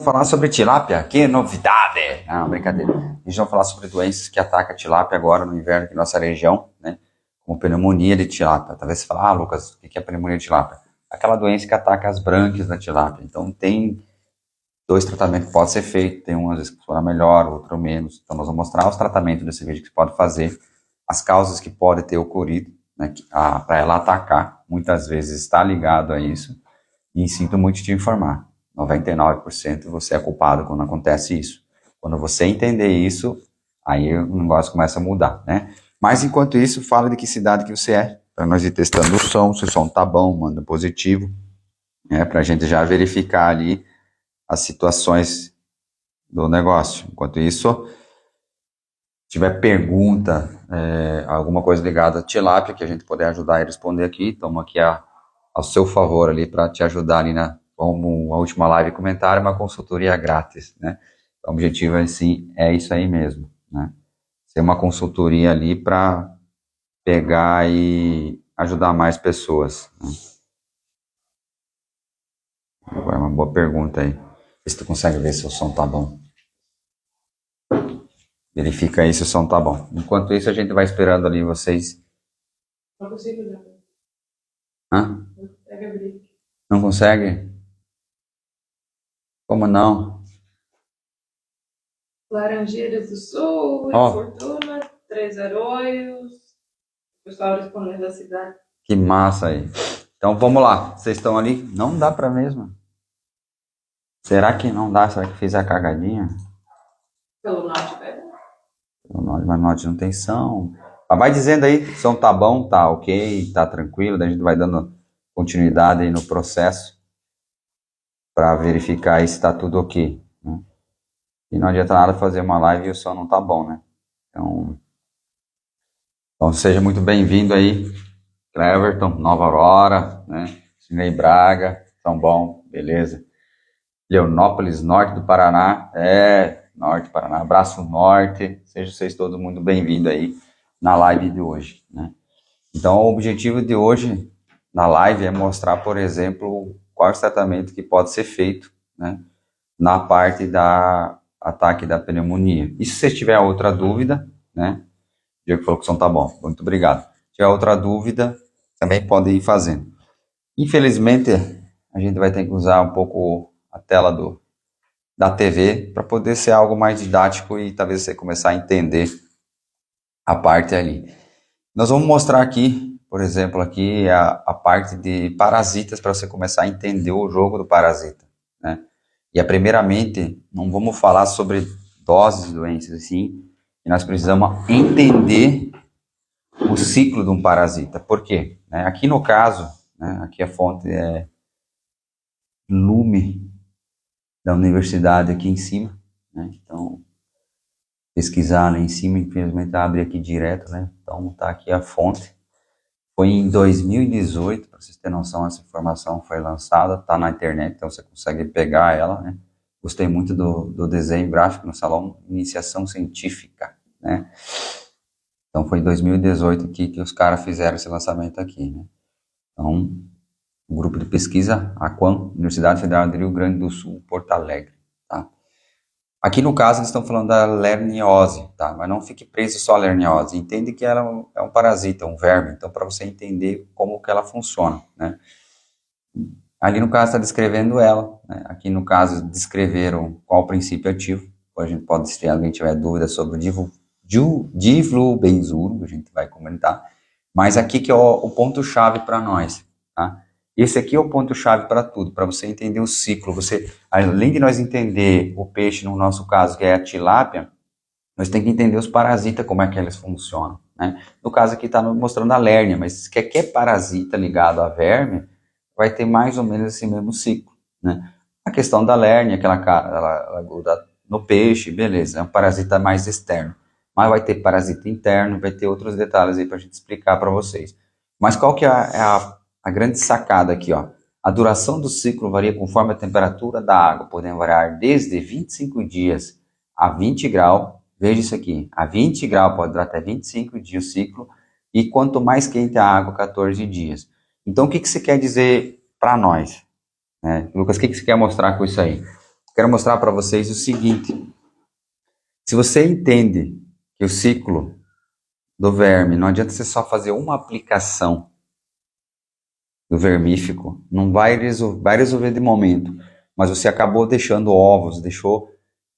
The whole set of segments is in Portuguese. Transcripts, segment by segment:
Falar sobre tilápia, que novidade! Não, brincadeira. A gente vai falar sobre doenças que atacam a tilápia agora no inverno aqui na nossa região, né? Como pneumonia de tilápia. Talvez você fale, Lucas, o que é pneumonia de tilápia? Aquela doença que ataca as brânquias da tilápia. Então, tem dois tratamentos que podem ser feitos. Tem um, às vezes, que funciona melhor, outro menos. Então, nós vamos mostrar os tratamentos desse vídeo que você pode fazer, as causas que podem ter ocorrido, né? Para ela atacar. Muitas vezes está ligado a isso. E sinto muito te informar. 99% você é culpado quando acontece isso. Quando você entender isso, aí o negócio começa a mudar, né? Mas enquanto isso, fala de que cidade que você é, para nós ir testando o som, se o som tá bom, manda positivo, né? Para a gente já verificar ali as situações do negócio. Enquanto isso, se tiver pergunta, alguma coisa ligada à tilápia que a gente puder ajudar a responder aqui, estamos aqui ao seu favor ali para te ajudar ali como a última live comentário, uma consultoria grátis, né? Então, o objetivo assim, é isso aí mesmo, né? Ser uma consultoria ali para pegar e ajudar mais pessoas, né? Agora, uma boa pergunta aí. Vê se tu consegue ver se o som tá bom. Verifica aí se o som tá bom. Enquanto isso, a gente vai esperando ali vocês. Não consigo olhar. Hã? Pega abrir. Não consegue? Como não? Laranjeiras do Sul, Ó. Fortuna, Três Arroios. O pessoal respondendo da cidade. Que massa aí. Então vamos lá. Vocês estão ali? Não dá pra mesmo. Será que não dá? Será que fiz a cagadinha? Pelo norte, velho. Mas norte não tem som. Mas vai dizendo aí, o som tá bom, tá ok, tá tranquilo, daí a gente vai dando continuidade aí no processo para verificar aí se tá tudo ok, né? E não adianta nada fazer uma live e o som não tá bom, né? Então seja muito bem-vindo aí, Cleverton, Nova Aurora, né? Sidney Braga, São Bom, beleza. Leonópolis, norte do Paraná, norte do Paraná, abraço norte, sejam vocês todos muito bem-vindos aí na live de hoje, né? Então, o objetivo de hoje na live é mostrar, por exemplo, qual é o tratamento que pode ser feito, né, na parte da ataque da pneumonia. E se você tiver outra dúvida, né, o Diego falou que o som tá bom, muito obrigado. Se tiver outra dúvida, também pode ir fazendo. Infelizmente, a gente vai ter que usar um pouco a tela da TV para poder ser algo mais didático e talvez você começar a entender a parte ali. Nós vamos mostrar aqui, por exemplo, aqui a parte de parasitas para você começar a entender o jogo do parasita, né? E primeiramente, não vamos falar sobre doses de doenças, assim, e nós precisamos entender o ciclo de um parasita. Por quê? Aqui no caso, né, aqui a fonte é Lume, da universidade aqui em cima, né? Então, pesquisar lá em cima, infelizmente abre aqui direto, né? Então tá aqui a fonte. Foi em 2018, para vocês terem noção, essa informação foi lançada, tá na internet, então você consegue pegar ela, né? Gostei muito do desenho gráfico no Salão Iniciação Científica, né? Então foi em 2018 aqui que os caras fizeram esse lançamento aqui, né? Então, o grupo de pesquisa, Aquam, Universidade Federal do Rio Grande do Sul, Porto Alegre, tá? Aqui no caso eles estão falando da lerniose, tá? Mas não fique preso só à lerniose. Entende que ela é um parasita, um verme. Então, para você entender como que ela funciona, né? Ali no caso está descrevendo ela, né? Aqui no caso descreveram qual o princípio ativo. A gente pode, se alguém tiver dúvida sobre o diflubenzuro, a gente vai comentar. Mas aqui que é o ponto-chave para nós, tá? Esse aqui é o ponto-chave para tudo, para você entender o ciclo. Você, além de nós entender o peixe, no nosso caso, que é a tilápia, nós temos que entender os parasitas, como é que eles funcionam, né? No caso aqui está mostrando a lérnia, mas qualquer parasita ligado a verme vai ter mais ou menos esse mesmo ciclo, né? A questão da lérnia, ela gruda no peixe, beleza, é um parasita mais externo. Mas vai ter parasita interno, vai ter outros detalhes aí para a gente explicar para vocês. Mas qual que é a grande sacada aqui, ó? A duração do ciclo varia conforme a temperatura da água, podendo variar desde 25 dias a 20 graus. Veja isso aqui, a 20 graus pode durar até 25 dias o ciclo, e quanto mais quente a água, 14 dias. Então, o que você quer dizer para nós, né? Lucas, o que você quer mostrar com isso aí? quero mostrar para vocês o seguinte. Se você entende que o ciclo do verme, não adianta você só fazer uma aplicação do vermífico, não vai resolver de momento, mas você acabou deixando ovos, deixou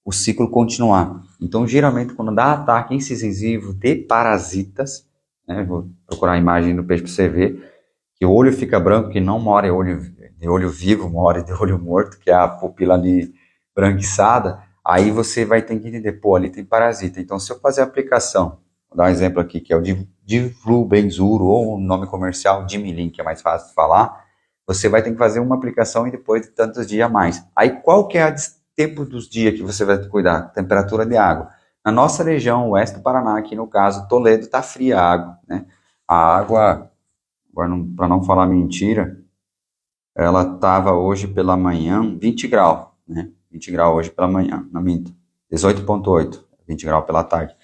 o ciclo continuar. Então, geralmente, quando dá ataque incisivo de parasitas, né, vou procurar a imagem do peixe para você ver, que o olho fica branco, que não mora de olho vivo, mora de olho morto, que é a pupila ali branquiçada, aí você vai ter que entender, pô, ali tem parasita. Então, se eu fazer a aplicação, vou dar um exemplo aqui, que é o Diflubenzuro, ou o nome comercial Dimilin, que é mais fácil de falar, você vai ter que fazer uma aplicação e depois de tantos dias a mais. Aí, qual que é o tempo dos dias que você vai cuidar? Temperatura de água. Na nossa região, oeste do Paraná, aqui no caso, Toledo, está fria a água, né? A água, para não falar mentira, ela estava hoje pela manhã 20 graus, né? 20 graus hoje pela manhã, não minto, 18,8, 20 graus pela tarde.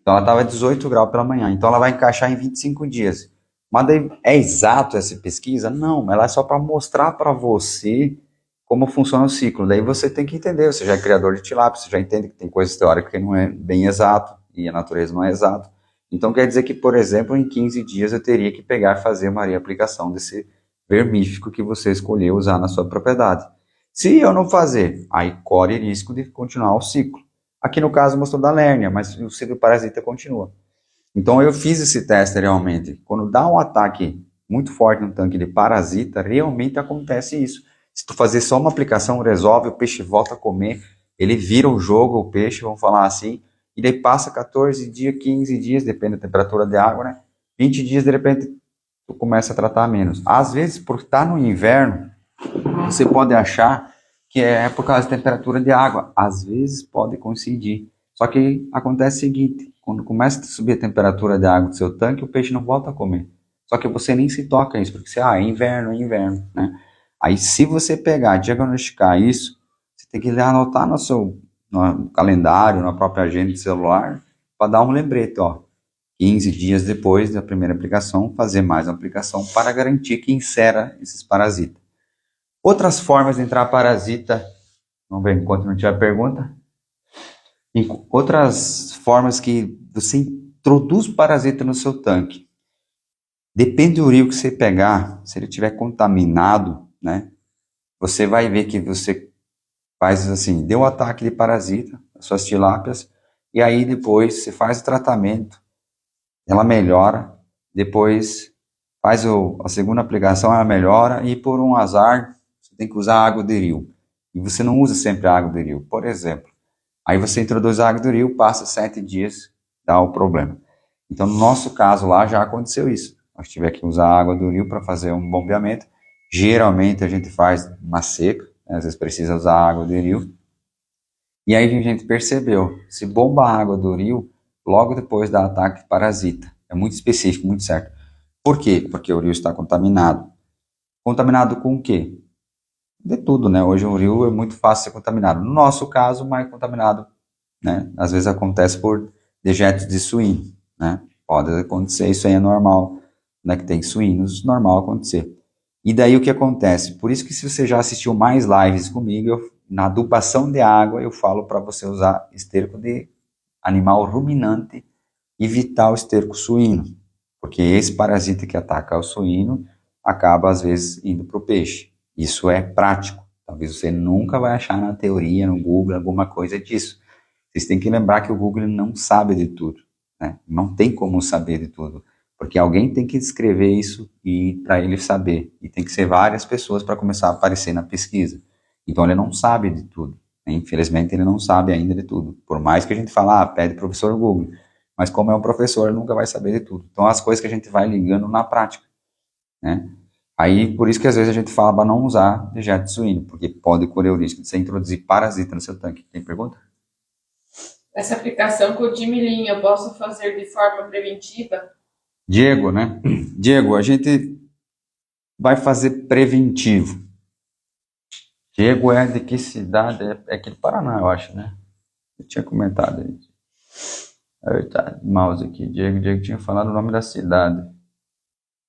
Então ela estava 18 graus pela manhã, então ela vai encaixar em 25 dias. Mas daí, é exato essa pesquisa? Não, ela é só para mostrar para você como funciona o ciclo. Daí você tem que entender, você já é criador de tilápia, você já entende que tem coisas teóricas que não é bem exato, e a natureza não é exato. Então quer dizer que, por exemplo, em 15 dias eu teria que pegar e fazer uma reaplicação desse vermífico que você escolheu usar na sua propriedade. Se eu não fazer, aí corre risco de continuar o ciclo. Aqui no caso mostrou da lérnia, mas o ciclo parasita continua. Então eu fiz esse teste realmente. Quando dá um ataque muito forte no tanque de parasita, realmente acontece isso. Se tu fazer só uma aplicação, resolve, o peixe volta a comer, ele vira o jogo, o peixe, vamos falar assim, e daí passa 14 dias, 15 dias, depende da temperatura de água, né? 20 dias, de repente, tu começa a tratar menos. Às vezes, por estar no inverno, você pode achar que é por causa da temperatura de água. Às vezes pode coincidir. Só que acontece o seguinte, quando começa a subir a temperatura da água do seu tanque, o peixe não volta a comer. Só que você nem se toca isso, porque você, é inverno, né? Aí se você pegar, diagnosticar isso, você tem que anotar no calendário, na própria agenda de celular, para dar um lembrete, ó. 15 dias depois da primeira aplicação, fazer mais uma aplicação para garantir que insera esses parasitas. Outras formas de entrar parasita, vamos ver enquanto não tiver pergunta. Outras formas que você introduz parasita no seu tanque. Depende do rio que você pegar, se ele estiver contaminado, né? Você vai ver que você faz assim, deu um ataque de parasita nas suas tilápias, e aí depois você faz o tratamento, ela melhora, depois faz a segunda aplicação, ela melhora, e por um azar, você tem que usar água de rio. E você não usa sempre a água de rio. Por exemplo, aí você introduz a água do rio, passa 7 dias, dá o problema. Então, no nosso caso lá, já aconteceu isso. Nós tivemos que usar a água do rio para fazer um bombeamento. Geralmente a gente faz na seca, né? Às vezes precisa usar a água do rio. E aí a gente percebeu, se bomba a água do rio, logo depois dá ataque de parasita. É muito específico, muito certo. Por quê? Porque o rio está contaminado. Contaminado com o quê? De tudo, né? Hoje o rio é muito fácil ser contaminado. No nosso caso, mais contaminado, né? Às vezes acontece por dejetos de suíno, né? Pode acontecer, isso aí é normal, né? Que tem suínos, normal acontecer. E daí o que acontece? Por isso que se você já assistiu mais lives comigo, na adubação de água eu falo para você usar esterco de animal ruminante, evitar o esterco suíno, porque esse parasita que ataca o suíno acaba às vezes indo para o peixe. Isso é prático. Talvez você nunca vai achar na teoria, no Google, alguma coisa disso. Vocês têm que lembrar que o Google não sabe de tudo, né? Não tem como saber de tudo, porque alguém tem que escrever isso e para ele saber. E tem que ser várias pessoas para começar a aparecer na pesquisa. Então ele não sabe de tudo. Né? Infelizmente ele não sabe ainda de tudo. Por mais que a gente fale, pede professor Google. Mas como é um professor, ele nunca vai saber de tudo. Então as coisas que a gente vai ligando na prática, né? Aí, por isso que às vezes a gente fala para não usar dejeto de suíno, porque pode correr o risco de você introduzir parasita no seu tanque. Tem pergunta? Essa aplicação com o Dimilin, eu posso fazer de forma preventiva? Diego, né? Diego, a gente vai fazer preventivo. Diego é de que cidade? É aqui do Paraná, eu acho, né? Eu tinha comentado aí. Tá, mouse aqui. Diego tinha falado o nome da cidade.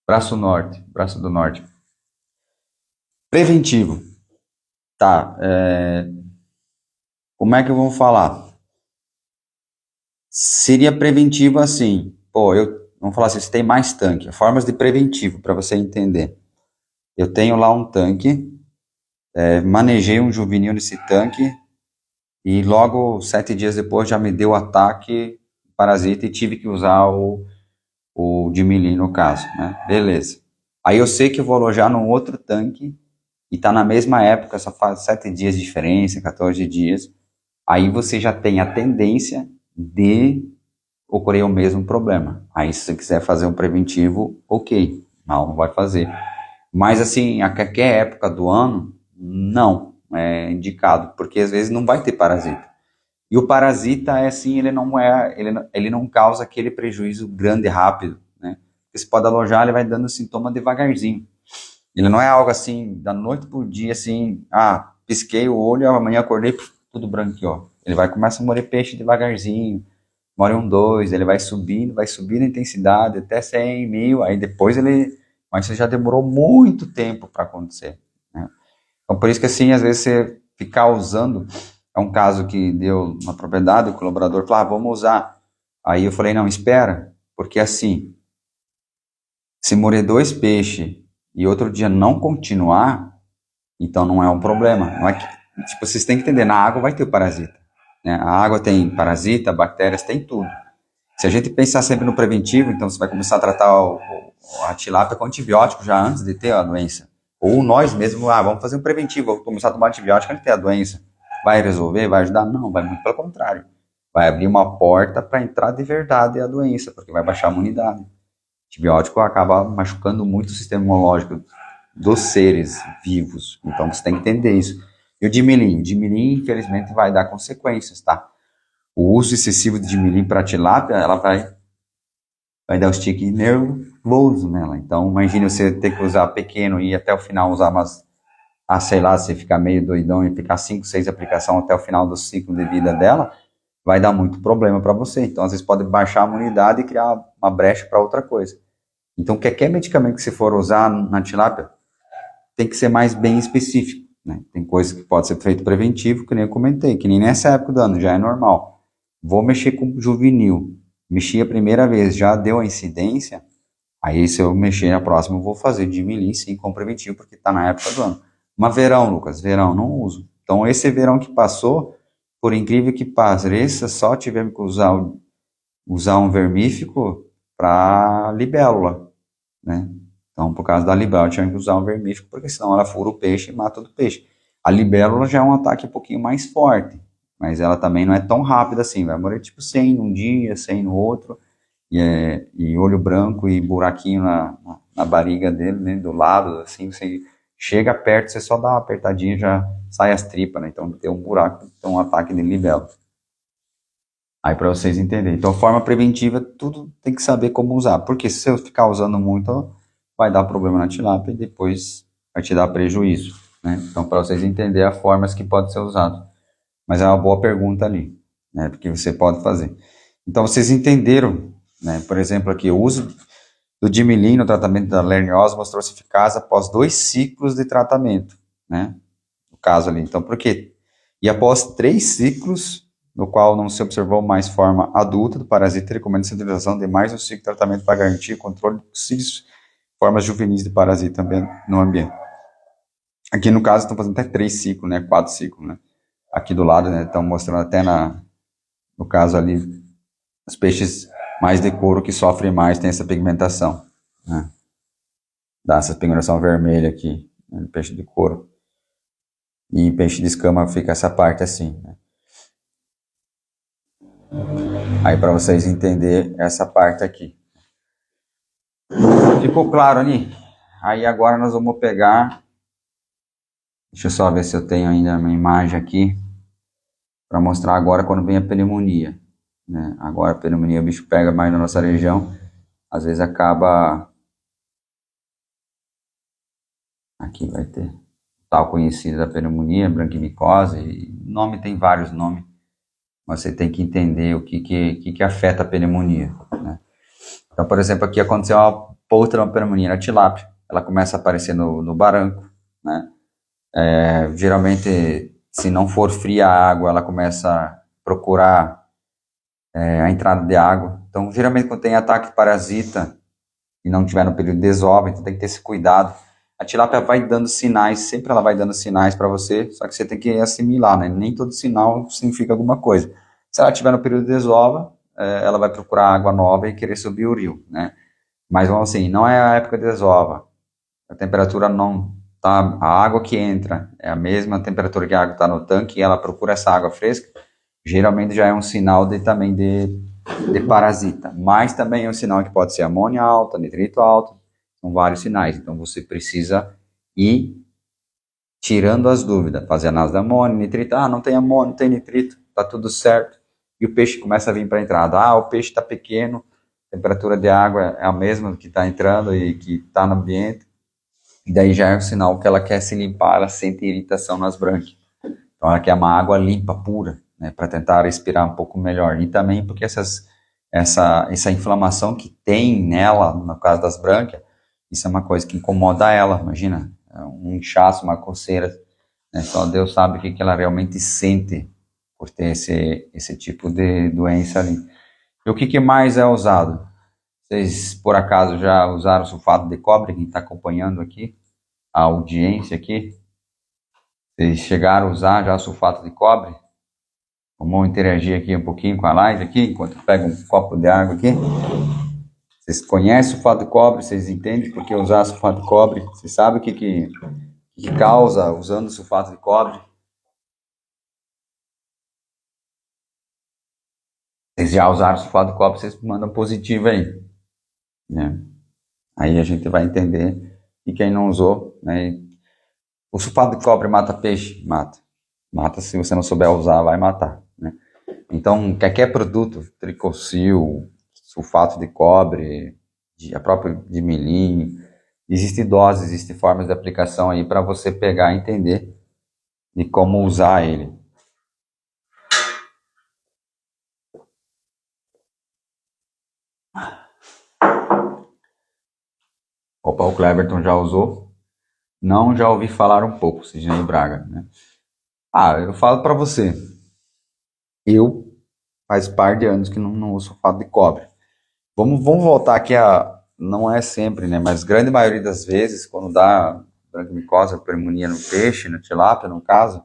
Braço do Norte. Preventivo. Tá. como é que eu vou falar? Seria preventivo assim, vamos falar assim, você tem mais tanque, formas de preventivo para você entender. Eu tenho lá um tanque, manejei um juvenil nesse tanque e logo 7 dias depois já me deu ataque parasita e tive que usar o Dimilim no caso, né? Beleza. Aí eu sei que eu vou alojar num outro tanque e tá na mesma época, só faz 7 dias de diferença, 14 dias. Aí você já tem a tendência de ocorrer o mesmo problema. Aí se você quiser fazer um preventivo, ok, não vai fazer. Mas assim, a qualquer época do ano, não é indicado, porque às vezes não vai ter parasita. E o parasita é assim, ele não causa aquele prejuízo grande e rápido, né? Porque você pode alojar, ele vai dando sintoma devagarzinho. Ele não é algo assim, da noite pro dia, assim, pisquei o olho, amanhã acordei, tudo branqueou. Ele vai começar a morrer peixe devagarzinho, mora 2, ele vai subindo a intensidade até 100 mil, aí depois mas isso já demorou muito tempo para acontecer, né? Então por isso que assim, às vezes você ficar usando, é um caso que deu uma propriedade, o colaborador falou, vamos usar. Aí eu falei, não, espera, porque assim, se morrer 2 peixes e outro dia não continuar, então não é um problema. Não é que, tipo, vocês têm que entender, na água vai ter o parasita, né? A água tem parasita, bactérias, tem tudo. Se a gente pensar sempre no preventivo, então você vai começar a tratar a tilápia com antibiótico já antes de ter a doença. Ou nós mesmos, vamos fazer um preventivo, vamos começar a tomar antibiótico antes de ter a doença. Vai resolver? Vai ajudar? Não, vai muito pelo contrário. Vai abrir uma porta para entrar de verdade a doença, porque vai baixar a imunidade. O antibiótico acaba machucando muito o sistema imunológico dos seres vivos. Então você tem que entender isso. E o dimilim, infelizmente, vai dar consequências, tá? O uso excessivo de dimilim para tilápia, ela vai dar um stick nervoso nela. Então, imagine você ter que usar pequeno e até o final usar sei lá, você ficar meio doidão e ficar 5, 6 aplicações até o final do ciclo de vida dela, vai dar muito problema para você. Então, às vezes pode baixar a imunidade e criar uma brecha para outra coisa. Então, qualquer medicamento que você for usar na tilápia, tem que ser mais bem específico, né? Tem coisa que pode ser feito preventivo, que nem eu comentei, que nem nessa época do ano, já é normal. Vou mexer com juvenil, mexi a primeira vez, já deu a incidência, aí se eu mexer na próxima, eu vou fazer de milim, sim, com preventivo, porque está na época do ano. Mas verão, Lucas, verão, não uso. Então, esse verão que passou, por incrível que pareça, só tivemos que usar um vermífico para libélula, né? Então, por causa da libélula, tinha que usar um vermífugo, porque senão ela fura o peixe e mata todo o peixe. A libélula já é um ataque um pouquinho mais forte, mas ela também não é tão rápida assim. Vai morrer tipo 100 num dia, 100 no outro, e olho branco e buraquinho na barriga dele, né, do lado, assim, você chega perto, você só dá uma apertadinha já sai as tripas, né? Então tem um buraco, tem um ataque de libélula. Aí para vocês entenderem. Então, forma preventiva, tudo tem que saber como usar. Porque se você ficar usando muito, vai dar problema na tilápia e depois vai te dar prejuízo, né? Então, para vocês entenderem as formas que pode ser usado. Mas é uma boa pergunta ali, né? Porque você pode fazer. Então, vocês entenderam, né? Por exemplo, aqui, o uso do dimilim no tratamento da lerniose mostrou-se eficaz após 2 ciclos de tratamento, né? No caso ali. Então, por quê? E após 3 ciclos, no qual não se observou mais forma adulta do parasita, recomenda-se a utilização de mais um ciclo de tratamento para garantir o controle de possíveis formas juvenis de parasita no ambiente. Aqui no caso estão fazendo até 3 ciclos, né, 4 ciclos, né. Aqui do lado, né, estão mostrando até no caso ali, os peixes mais de couro que sofrem mais, tem essa pigmentação, né. Dá essa pigmentação vermelha aqui, né, peixe de couro. E em peixe de escama fica essa parte assim, né. Aí para vocês entenderem essa parte aqui. Ficou claro ali? Aí agora nós vamos pegar... Deixa eu só ver se eu tenho ainda uma imagem aqui para mostrar agora quando vem a pneumonia, né? Agora a pneumonia o bicho pega mais na nossa região, às vezes acaba... Aqui vai ter tal conhecido da pneumonia, branquimicose, nome tem vários nomes, mas você tem que entender o que afeta a pneumonia, né? Então, por exemplo, aqui aconteceu uma outra pneumonia na tilápia, ela começa a aparecer no baranco, né? Geralmente se não for fria a água, ela começa a procurar a entrada de água. Então, geralmente, quando tem ataque de parasita e não tiver no período de desova, então tem que ter esse cuidado. A tilápia vai dando sinais, sempre ela vai dando sinais para você, só que você tem que assimilar, né? Nem todo sinal significa alguma coisa. Se ela estiver no período de desova, ela vai procurar água nova e querer subir o rio, né? Mas, vamos assim, não é a época de desova. A temperatura não tá, a água que entra é a mesma temperatura que a água está no tanque e ela procura essa água fresca, geralmente já é um sinal também de parasita. Mas também é um sinal que pode ser amônia alta, nitrito alto, são vários sinais. Então você precisa ir tirando as dúvidas, fazer análise da amônia, nitrito, não tem amônia, não tem nitrito, tá tudo certo. E o peixe começa a vir para a entrada. O peixe está pequeno, a temperatura de água é a mesma que está entrando e que está no ambiente. E daí já é um sinal que ela quer se limpar, ela sente irritação nas brânquias. Então ela quer uma água limpa, pura, né, para tentar respirar um pouco melhor. E também porque essa inflamação que tem nela, no caso das brânquias, isso é uma coisa que incomoda ela, imagina, um inchaço, uma coceira, né, só Deus sabe o que ela realmente sente por ter esse tipo de doença ali. E o que mais é usado? Vocês, por acaso, já usaram sulfato de cobre? Quem está acompanhando aqui, a audiência aqui, vocês chegaram a usar já sulfato de cobre? Vamos interagir aqui um pouquinho com a live aqui, enquanto eu pego um copo de água aqui. Vocês conhecem sulfato de cobre? Vocês entendem por que usar sulfato de cobre? Vocês sabem o que causa usando sulfato de cobre? Vocês já usaram sulfato de cobre, vocês mandam positivo aí, né? Aí a gente vai entender. E quem não usou, né? O sulfato de cobre mata peixe? Mata. Mata, se você não souber usar, vai matar, né? Então, qualquer produto, tricocil, sulfato de cobre, a própria de milhinho, existe doses, existe formas de aplicação aí para você pegar e entender de como usar ele. Opa, o Cleverton já usou? Não, já ouvi falar um pouco, Sidney Braga, né? Eu falo para você, eu faz par de anos que não uso sulfato de cobre. Vamos voltar aqui não é sempre, né? Mas grande maioria das vezes, quando dá branquimicose, pneumonia no peixe, na tilápia, no caso,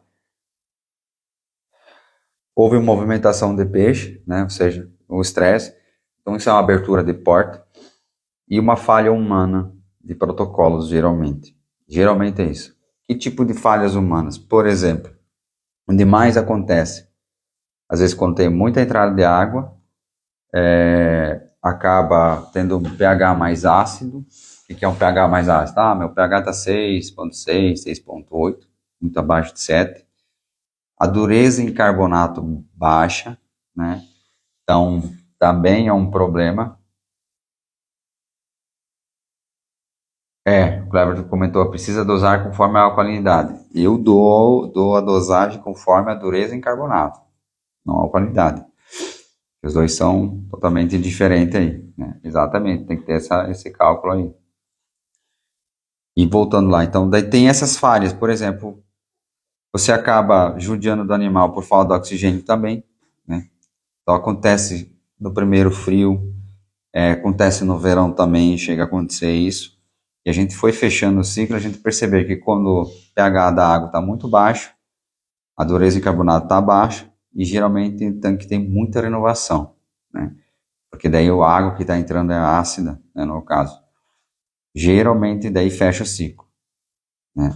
houve uma movimentação de peixe, né? Ou seja, o estresse. Então isso é uma abertura de porta e uma falha humana de protocolos, geralmente. Geralmente é isso. Que tipo de falhas humanas? Por exemplo, onde mais acontece? Às vezes quando tem muita entrada de água, acaba tendo um pH mais ácido. O que é um pH mais ácido? Meu pH está 6,6, 6,8, muito abaixo de 7. A dureza em carbonato baixa, né? Então, também é um problema. O Cleber comentou, precisa dosar conforme a alcalinidade. Eu dou a dosagem conforme a dureza em carbonato, não a alcalinidade. Os dois são totalmente diferentes aí, né? Exatamente, tem que ter esse cálculo aí. E voltando lá, então, daí tem essas falhas, por exemplo, você acaba judiando do animal por falta de oxigênio também, né? Então acontece no primeiro frio, acontece no verão também, chega a acontecer isso. E a gente foi fechando o ciclo, a gente percebeu que quando o pH da água está muito baixo, a dureza de carbonato está baixa, e geralmente o tanque tem muita renovação, né? Porque daí a água que está entrando é ácida, né, no caso. Geralmente daí fecha o ciclo, né?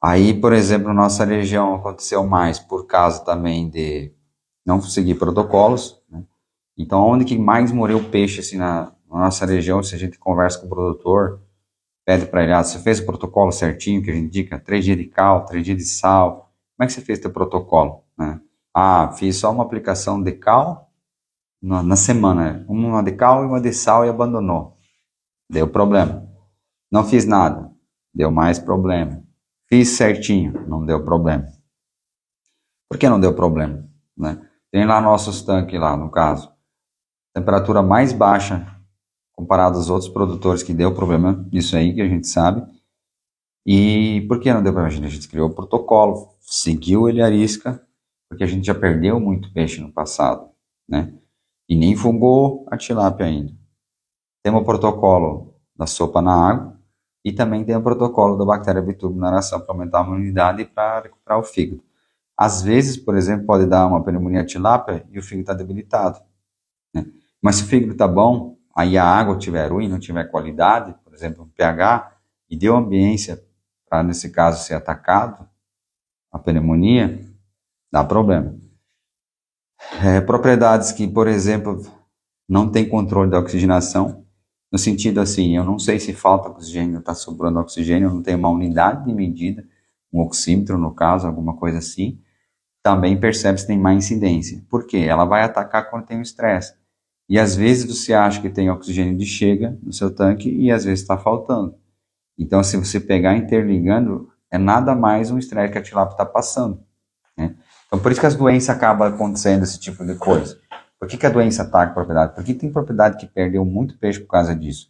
Aí, por exemplo, na nossa região aconteceu mais por causa também de não seguir protocolos, né? Então, onde que mais morreu peixe assim, na nossa região, se a gente conversa com o produtor, pede para ele, você fez o protocolo certinho que a gente indica, 3 dias de cal, 3 dias de sal, como é que você fez teu protocolo, né? Fiz só uma aplicação de cal na semana, uma de cal e uma de sal e abandonou, deu problema. Não fiz nada, deu mais problema. Fiz certinho, não deu problema. Por que não deu problema, né? Tem lá nossos tanques lá, no caso, temperatura mais baixa comparado aos outros produtores que deu problema, isso aí que a gente sabe. E por que não deu para imaginar? A gente criou o protocolo, seguiu ele à risca, porque a gente já perdeu muito peixe no passado, né? E nem fungou a tilápia ainda. Temos o protocolo da sopa na água e também tem o protocolo da bactéria Biturbis na ração para aumentar a imunidade e para recuperar o fígado. Às vezes, por exemplo, pode dar uma pneumonia tilápia e o fígado está debilitado, né? Mas se o fígado está bom, aí a água estiver ruim, não tiver qualidade, por exemplo, um pH, e deu ambiência para, nesse caso, ser atacado, a pneumonia, dá problema. Propriedades que, por exemplo, não tem controle da oxigenação, no sentido assim, eu não sei se falta oxigênio, está sobrando oxigênio, eu não tenho uma unidade de medida, um oxímetro no caso, alguma coisa assim, também percebe se tem má incidência. Por quê? Ela vai atacar quando tem o estresse. E às vezes você acha que tem oxigênio de chega no seu tanque e às vezes está faltando. Então, se você pegar interligando, é nada mais um estresse que a tilápia está passando, né? Então, por isso que as doenças acabam acontecendo, esse tipo de coisa. Por que a doença ataca a propriedade? Porque tem propriedade que perdeu muito peixe por causa disso.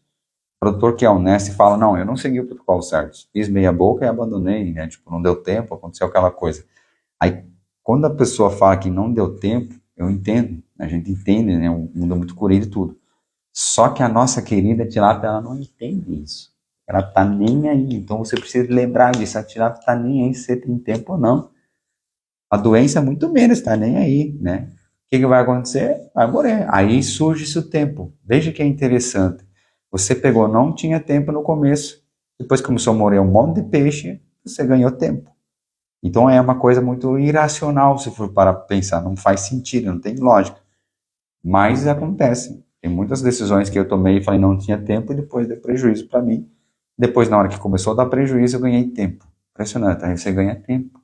O produtor que é honesto e fala, não, eu não segui o protocolo certo, fiz meia boca e abandonei, né? Tipo, não deu tempo, aconteceu aquela coisa. Aí, quando a pessoa fala que não deu tempo, eu entendo, a gente entende, né? O mundo é muito corrido e tudo. Só que a nossa querida tilápia, ela não entende isso. Ela tá nem aí. Então você precisa lembrar disso. A tilápia tá nem aí se você tem tempo ou não. A doença é muito menos, tá nem aí, né? O que vai acontecer? Vai morrer. Aí surge esse tempo. Veja que é interessante. Você pegou, não tinha tempo no começo. Depois começou a morrer um monte de peixe, você ganhou tempo. Então é uma coisa muito irracional se for para pensar. Não faz sentido, não tem lógica. Mas acontece. Tem muitas decisões que eu tomei e falei não tinha tempo e depois deu prejuízo para mim. Depois, na hora que começou a dar prejuízo, eu ganhei tempo. Impressionante. Aí você ganha tempo.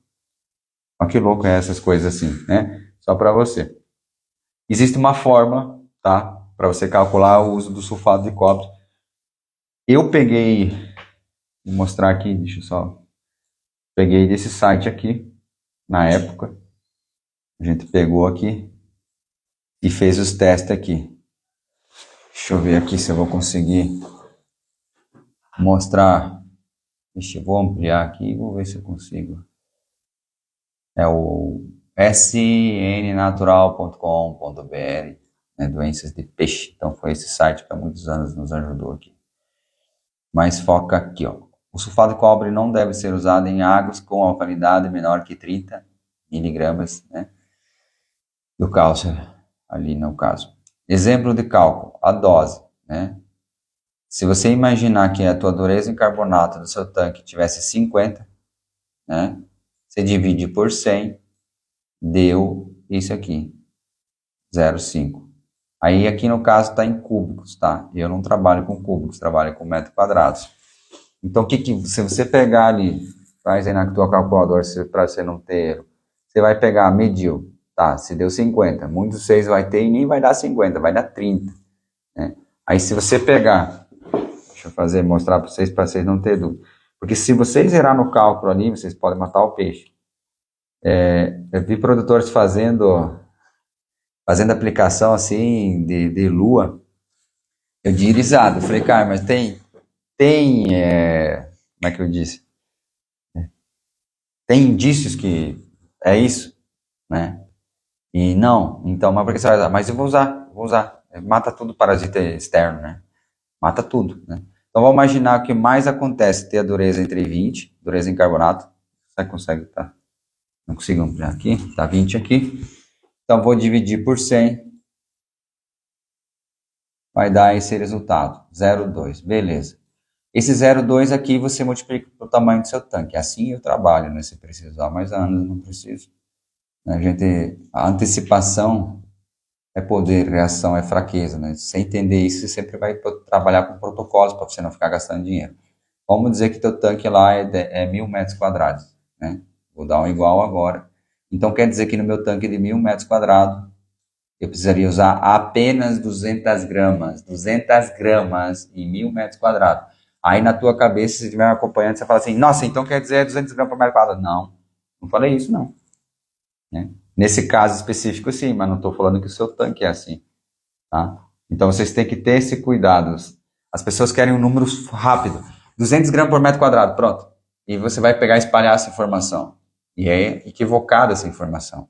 Olha que louco é essas coisas assim, né? Só para você. Existe uma forma, tá? Para você calcular o uso do sulfato de cobre. Eu peguei, vou mostrar aqui, deixa eu só. Peguei desse site aqui, na época. A gente pegou aqui e fez os testes aqui. Deixa eu ver aqui se eu vou conseguir mostrar. Deixa eu vou ampliar aqui e vou ver se eu consigo. É o snatural.com.br, né, doenças de peixe. Então foi esse site que há muitos anos nos ajudou aqui. Mas foca aqui, ó. O sulfato de cobre não deve ser usado em águas com alcalinidade menor que 30 miligramas, né, do cálcio, ali no caso. Exemplo de cálculo, a dose, né? Se você imaginar que a tua dureza em carbonato do seu tanque tivesse 50, né? Você divide por 100, deu isso aqui, 0,5. Aí aqui no caso está em cúbicos, tá? Eu não trabalho com cúbicos, trabalho com metros quadrados. Então, se você pegar ali, faz aí na tua calculadora para você não ter erro, você vai pegar, mediu, tá? Se deu 50, muitos de vocês vai ter e nem vai dar 50, vai dar 30, né? Aí se você pegar, deixa eu mostrar para vocês não terem dúvida. Porque se vocês errar no cálculo ali, vocês podem matar o peixe. Eu vi produtores fazendo aplicação assim de lua, eu de irisado. Eu falei, cara, mas tem, como é que eu disse? Tem indícios que é isso, né? E não, então, mas por que você vai usar? Mas eu vou usar. Mata tudo parasita externo, né? Mata tudo, né? Então vamos imaginar que o que mais acontece, ter a dureza entre 20, dureza em carbonato, você consegue, tá? Não consigo ampliar aqui, tá 20 aqui. Então vou dividir por 100, vai dar esse resultado, 0,2, beleza. Esse 0,2 aqui você multiplica pelo tamanho do seu tanque. Assim eu trabalho, né? Se precisar mais anos, não preciso. A antecipação é poder, reação é fraqueza, né? Sem entender isso, você sempre vai trabalhar com protocolos para você não ficar gastando dinheiro. Vamos dizer que teu tanque lá é 1.000 metros quadrados, né? Vou dar um igual agora. Então quer dizer que no meu tanque de 1.000 metros quadrados, eu precisaria usar apenas 200 gramas. 200 gramas em 1.000 metros quadrados. Aí na tua cabeça, se tiver um acompanhante, você fala assim, nossa, então quer dizer 200 gramas por metro quadrado. Não, não falei isso não, né? Nesse caso específico sim, mas não estou falando que o seu tanque é assim, tá? Então vocês têm que ter esse cuidado. As pessoas querem um número rápido. 200 gramas por metro quadrado, pronto. e você vai pegar e espalhar essa informação. E é equivocada essa informação.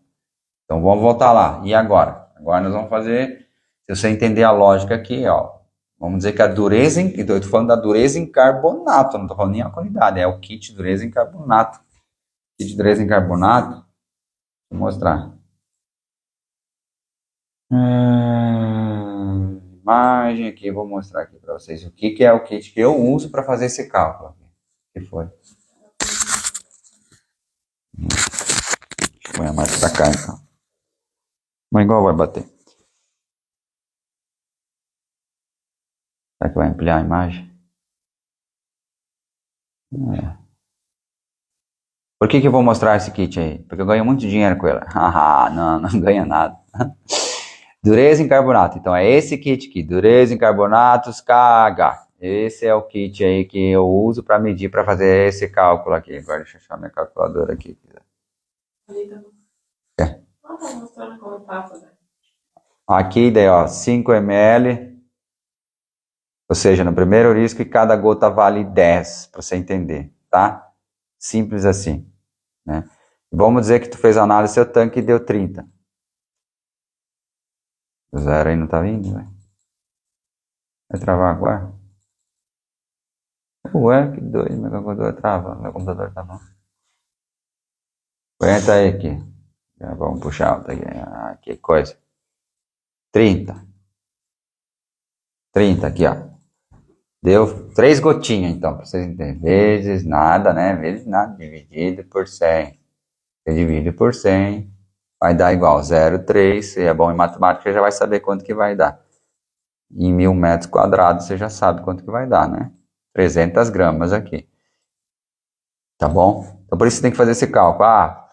Então vamos voltar lá. E agora? Agora nós vamos fazer, se você entender a lógica aqui, ó, vamos dizer que a dureza, eu estou falando da dureza em carbonato, não estou falando nem a qualidade, é o kit dureza em carbonato. Kit dureza em carbonato, vou mostrar. Imagem aqui, vou mostrar aqui para vocês o que é o kit que eu uso para fazer esse cálculo. O que foi? Deixa eu pôr mais para cá então. Mas igual vai bater. Será que vai ampliar a imagem? Por que eu vou mostrar esse kit aí? Porque eu ganho muito dinheiro com ele. Não ganha nada. Dureza em carbonato. Então é esse kit aqui. Dureza em carbonatos KH. Esse é o kit aí que eu uso para medir, para fazer esse cálculo aqui. Agora deixa eu achar minha calculadora aqui. Tá mostrando como tá, né? Aqui daí, ó, 5 ml. Ou seja, no primeiro risco, cada gota vale 10, para você entender, tá? Simples assim, né? Vamos dizer que tu fez a análise, seu tanque deu 30. O zero aí não tá vindo, velho? Vai travar agora? Ué, que doido, meu computador trava, meu computador tá bom. Aguenta aí aqui. Já vamos puxar alto aqui. Ah, que coisa. 30. 30 aqui, ó. Deu 3 gotinhas, então, para vocês entenderem. Vezes nada, né? Vezes nada, dividido por 100. Você divide por 100, vai dar igual 0,3. Se é bom em matemática, você já vai saber quanto que vai dar. Em 1000 metros quadrados, você já sabe quanto que vai dar, né? 300 gramas aqui. Tá bom? Então, por isso você tem que fazer esse cálculo.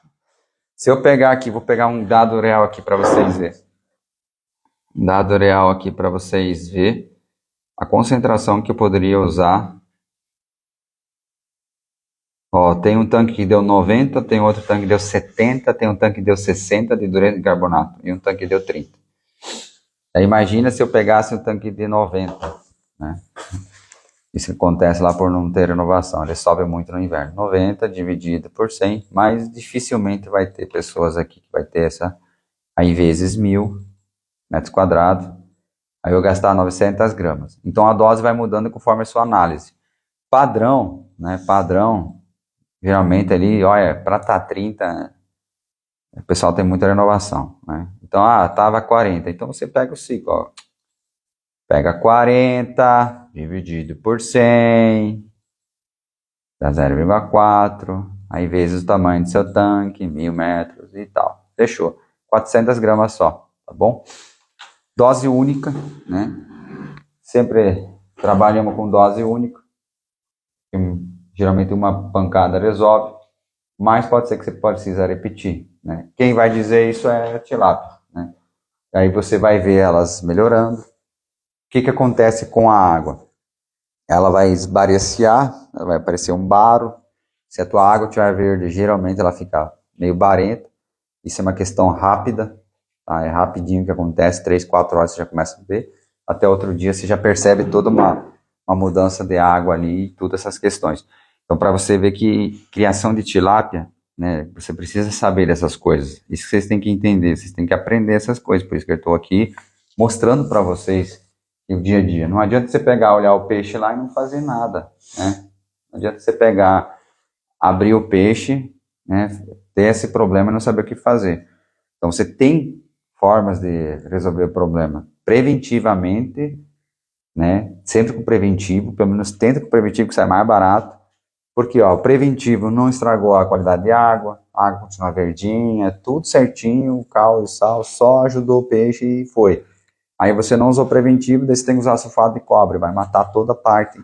Se eu pegar aqui, vou pegar um dado real aqui para vocês verem. Um dado real aqui para vocês verem a concentração que eu poderia usar. Ó, tem um tanque que deu 90, tem outro tanque que deu 70, tem um tanque que deu 60 de dureza de carbonato e um tanque que deu 30. Aí imagina se eu pegasse um tanque de 90, né? Isso acontece lá por não ter renovação, ele sobe muito no inverno. 90 dividido por 100, mas dificilmente vai ter pessoas aqui que vai ter essa, aí vezes 1000 metros quadrados, aí eu vou gastar 900 gramas. Então a dose vai mudando conforme a sua análise. Padrão, né? Padrão, geralmente ali, olha, para estar 30, o pessoal tem muita renovação, né? Então, tava 40. Então você pega o ciclo, ó. Pega 40 dividido por 100, dá 0,4. Aí vezes o tamanho do seu tanque, 1000 metros e tal. Fechou. 400 gramas só, tá bom? Dose única, né? Sempre trabalhamos com dose única. Geralmente uma pancada resolve, mas pode ser que você precisa repetir, né? Quem vai dizer isso é a tilápia, né? Aí você vai ver elas melhorando. O que acontece com a água? Ela vai esbareciar, ela vai aparecer um baro. Se a tua água estiver verde, geralmente ela fica meio barenta. Isso é uma questão rápida, tá? É rapidinho que acontece, 3, 4 horas você já começa a ver. Até outro dia você já percebe toda uma mudança de água ali e todas essas questões. Então, para você ver que criação de tilápia, né, você precisa saber dessas coisas. Isso que vocês têm que entender, vocês têm que aprender essas coisas. Por isso que eu estou aqui mostrando para vocês o dia a dia. Não adianta você pegar, olhar o peixe lá e não fazer nada, né? Não adianta você pegar, abrir o peixe, né, ter esse problema e não saber o que fazer. Então, você tem formas de resolver o problema preventivamente, né? Sempre com preventivo, pelo menos tenta com preventivo que sai mais barato. Porque, ó, o preventivo não estragou a qualidade de água, a água continua verdinha, tudo certinho, o cal e o sal, só ajudou o peixe e foi. Aí você não usou preventivo, daí você tem que usar sulfato de cobre, vai matar toda a parte,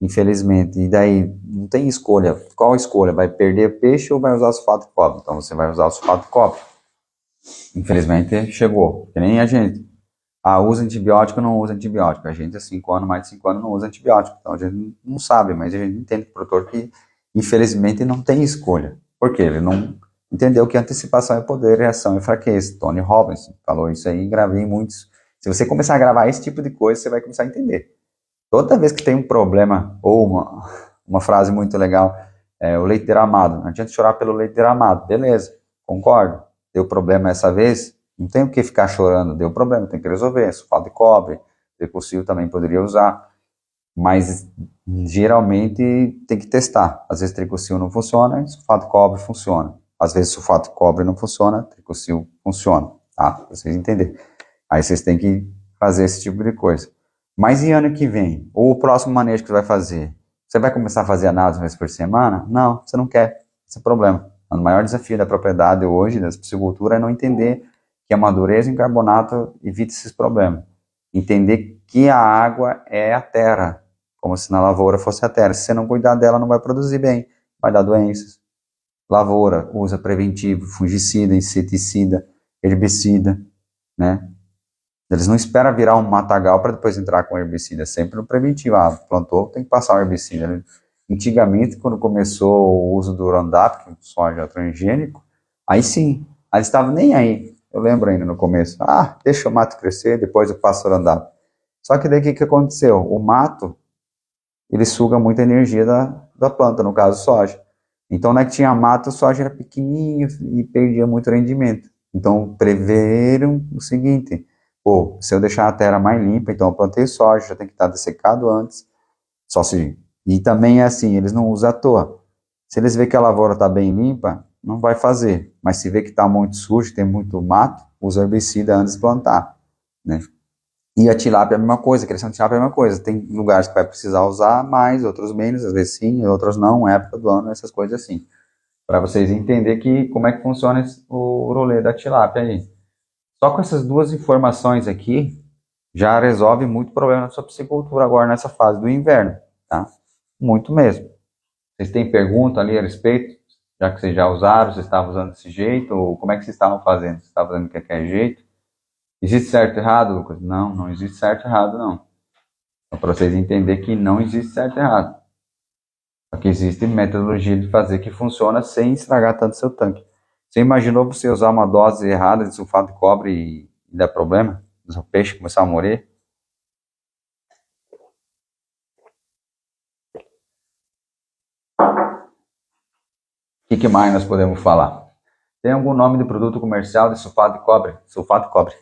infelizmente. E daí não tem escolha. Qual a escolha? Vai perder peixe ou vai usar sulfato de cobre? Então você vai usar o sulfato de cobre. Infelizmente chegou, que nem a gente. Usa antibiótico ou não usa antibiótico? A gente há 5 anos, mais de 5 anos, não usa antibiótico. Então a gente não sabe, mas a gente entende o produtor que, infelizmente, não tem escolha. Por quê? Ele não entendeu que antecipação é poder, reação é fraqueza. Tony Robbins falou isso aí, gravei muitos. Se você começar a gravar esse tipo de coisa, você vai começar a entender. Toda vez que tem um problema, ou uma frase muito legal, o leite derramado. Não adianta chorar pelo leite derramado. Beleza, concordo. Deu problema essa vez, não tem o que ficar chorando. Deu problema, tem que resolver. Sulfato de cobre, tricocil também poderia usar. Mas geralmente tem que testar. Às vezes tricocil não funciona, sulfato de cobre funciona. Às vezes sulfato de cobre não funciona, tricocil funciona. Tá? Pra vocês entenderem. Aí vocês têm que fazer esse tipo de coisa. Mas e ano que vem? Ou o próximo manejo que você vai fazer? Você vai começar a fazer análise uma vez por semana? Não, você não quer. Esse é o problema. O maior desafio da propriedade hoje, da piscicultura, é não entender que a madureza em carbonato evita esses problemas. Entender que a água é a terra, como se na lavoura fosse a terra. Se você não cuidar dela, não vai produzir bem, vai dar doenças. Lavoura usa preventivo, fungicida, inseticida, herbicida, né? Eles não esperam virar um matagal para depois entrar com herbicida, é sempre no preventivo. Ah, plantou, tem que passar o herbicida, né? Antigamente, quando começou o uso do Roundup, que é um soja transgênico, aí sim, aí eles estavam nem aí. Eu lembro ainda no começo, deixa o mato crescer, depois eu passo o Roundup. Só que daí o que aconteceu? O mato, ele suga muita energia da planta, no caso soja. Então, não é que tinha mato, o soja era pequenininho e perdia muito rendimento. Então, preveram o seguinte: pô, se eu deixar a terra mais limpa, então eu plantei soja, já tem que estar dessecado antes. E também é assim, eles não usam à toa. Se eles verem que a lavoura está bem limpa, não vai fazer. Mas se vê que está muito sujo, tem muito mato, usa herbicida antes de plantar, né? E a tilápia é a mesma coisa, a criação de tilápia é a mesma coisa. Tem lugares que vai precisar usar mais, outros menos, às vezes sim, outros não, época do ano, essas coisas assim. Para vocês entenderem que, como é que funciona o rolê da tilápia aí. Só com essas duas informações aqui, já resolve muito problema na sua piscicultura agora nessa fase do inverno, tá? Muito mesmo. Vocês têm pergunta ali a respeito? Já que vocês já usaram, vocês estavam usando desse jeito, ou como é que vocês estavam fazendo? Vocês estavam fazendo de qualquer jeito? Existe certo e errado, Lucas? Não, não existe certo e errado, não. Então, para vocês entenderem que não existe certo e errado. Só que existe metodologia de fazer que funciona sem estragar tanto seu tanque. Você imaginou você usar uma dose errada de sulfato de cobre e dar problema? O seu peixe começar a morrer? O que mais nós podemos falar? Tem algum nome de produto comercial de sulfato de cobre? Sulfato de cobre.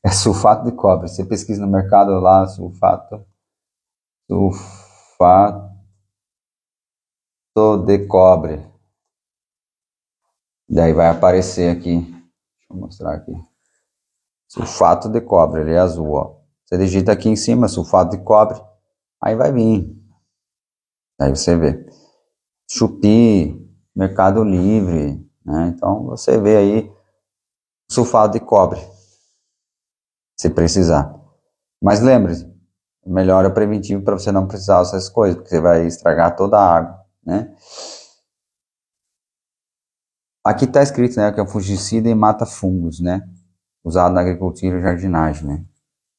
É sulfato de cobre. Você pesquisa no mercado lá, sulfato de cobre. Daí vai aparecer aqui. Deixa eu mostrar aqui. Sulfato de cobre, ele é azul, ó. Você digita aqui em cima, sulfato de cobre, aí vai vir. Aí você vê. Shopee, Mercado Livre, né? Então você vê aí sulfato de cobre, se precisar. Mas lembre-se, melhor é o preventivo para você não precisar dessas coisas, porque você vai estragar toda a água, né? Aqui está escrito, né, que é um fungicida e mata fungos, né? Usado na agricultura e jardinagem, né?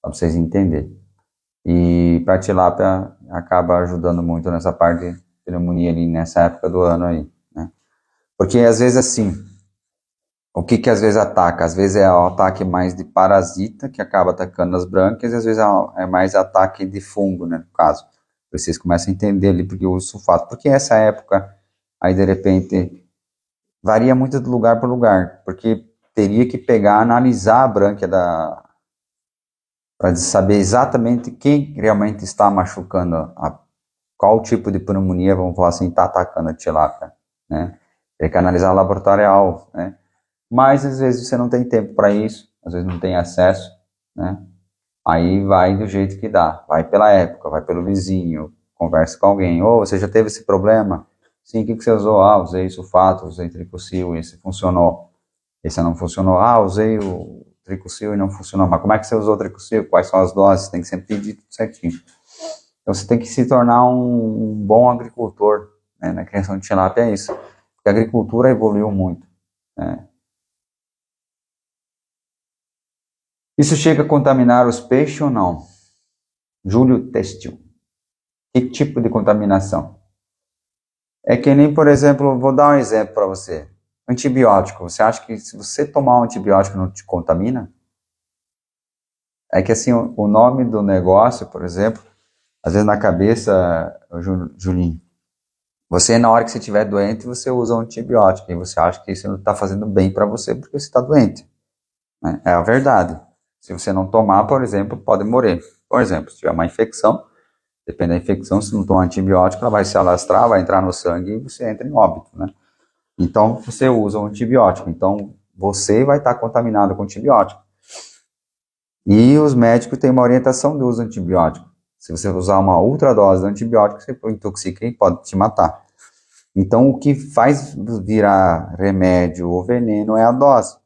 Para vocês entenderem. E para tilápia acaba ajudando muito nessa parte de pneumonia ali nessa época do ano aí, né? Porque às vezes assim, o que às vezes ataca? Às vezes é o ataque mais de parasita, que acaba atacando as brancas, e às vezes é mais ataque de fungo, né, no caso. Vocês começam a entender ali porque eu uso sulfato. Porque essa época, aí de repente, varia muito de lugar para lugar, porque teria que pegar, analisar a brânquia para saber exatamente quem realmente está machucando, qual tipo de pneumonia, vamos falar assim, está atacando a tilápia, né? Tem que analisar laboratorial, né? Mas às vezes você não tem tempo para isso, às vezes não tem acesso, né? Aí vai do jeito que dá, vai pela época, vai pelo vizinho, conversa com alguém. Você já teve esse problema? Sim, o que você usou? Usei sulfato, usei tricocil, esse funcionou. Esse não funcionou. Usei o tricocil e não funcionou. Mas como é que você usou o tricocil? Quais são as doses? Tem que sempre pedir tudo certinho. Então você tem que se tornar um bom agricultor, né? Na criação de tilápia é isso. Porque a agricultura evoluiu muito, né? Isso chega a contaminar os peixes ou não? Júlio Têxtil. Que tipo de contaminação? É que nem, por exemplo, vou dar um exemplo para você. Antibiótico. Você acha que se você tomar um antibiótico não te contamina? É que assim, o nome do negócio, por exemplo, às vezes na cabeça, Julinho, você na hora que você estiver doente, você usa um antibiótico e você acha que isso não está fazendo bem para você porque você está doente, né? É a verdade. Se você não tomar, por exemplo, pode morrer. Por exemplo, se tiver uma infecção, depende da infecção, se não tomar antibiótico, ela vai se alastrar, vai entrar no sangue e você entra em óbito, né? Então, você usa um antibiótico. Então, você vai estar contaminado com antibiótico. E os médicos têm uma orientação do uso de antibiótico. Se você usar uma ultradose de antibiótico, você intoxica e pode te matar. Então, o que faz virar remédio ou veneno é a dose.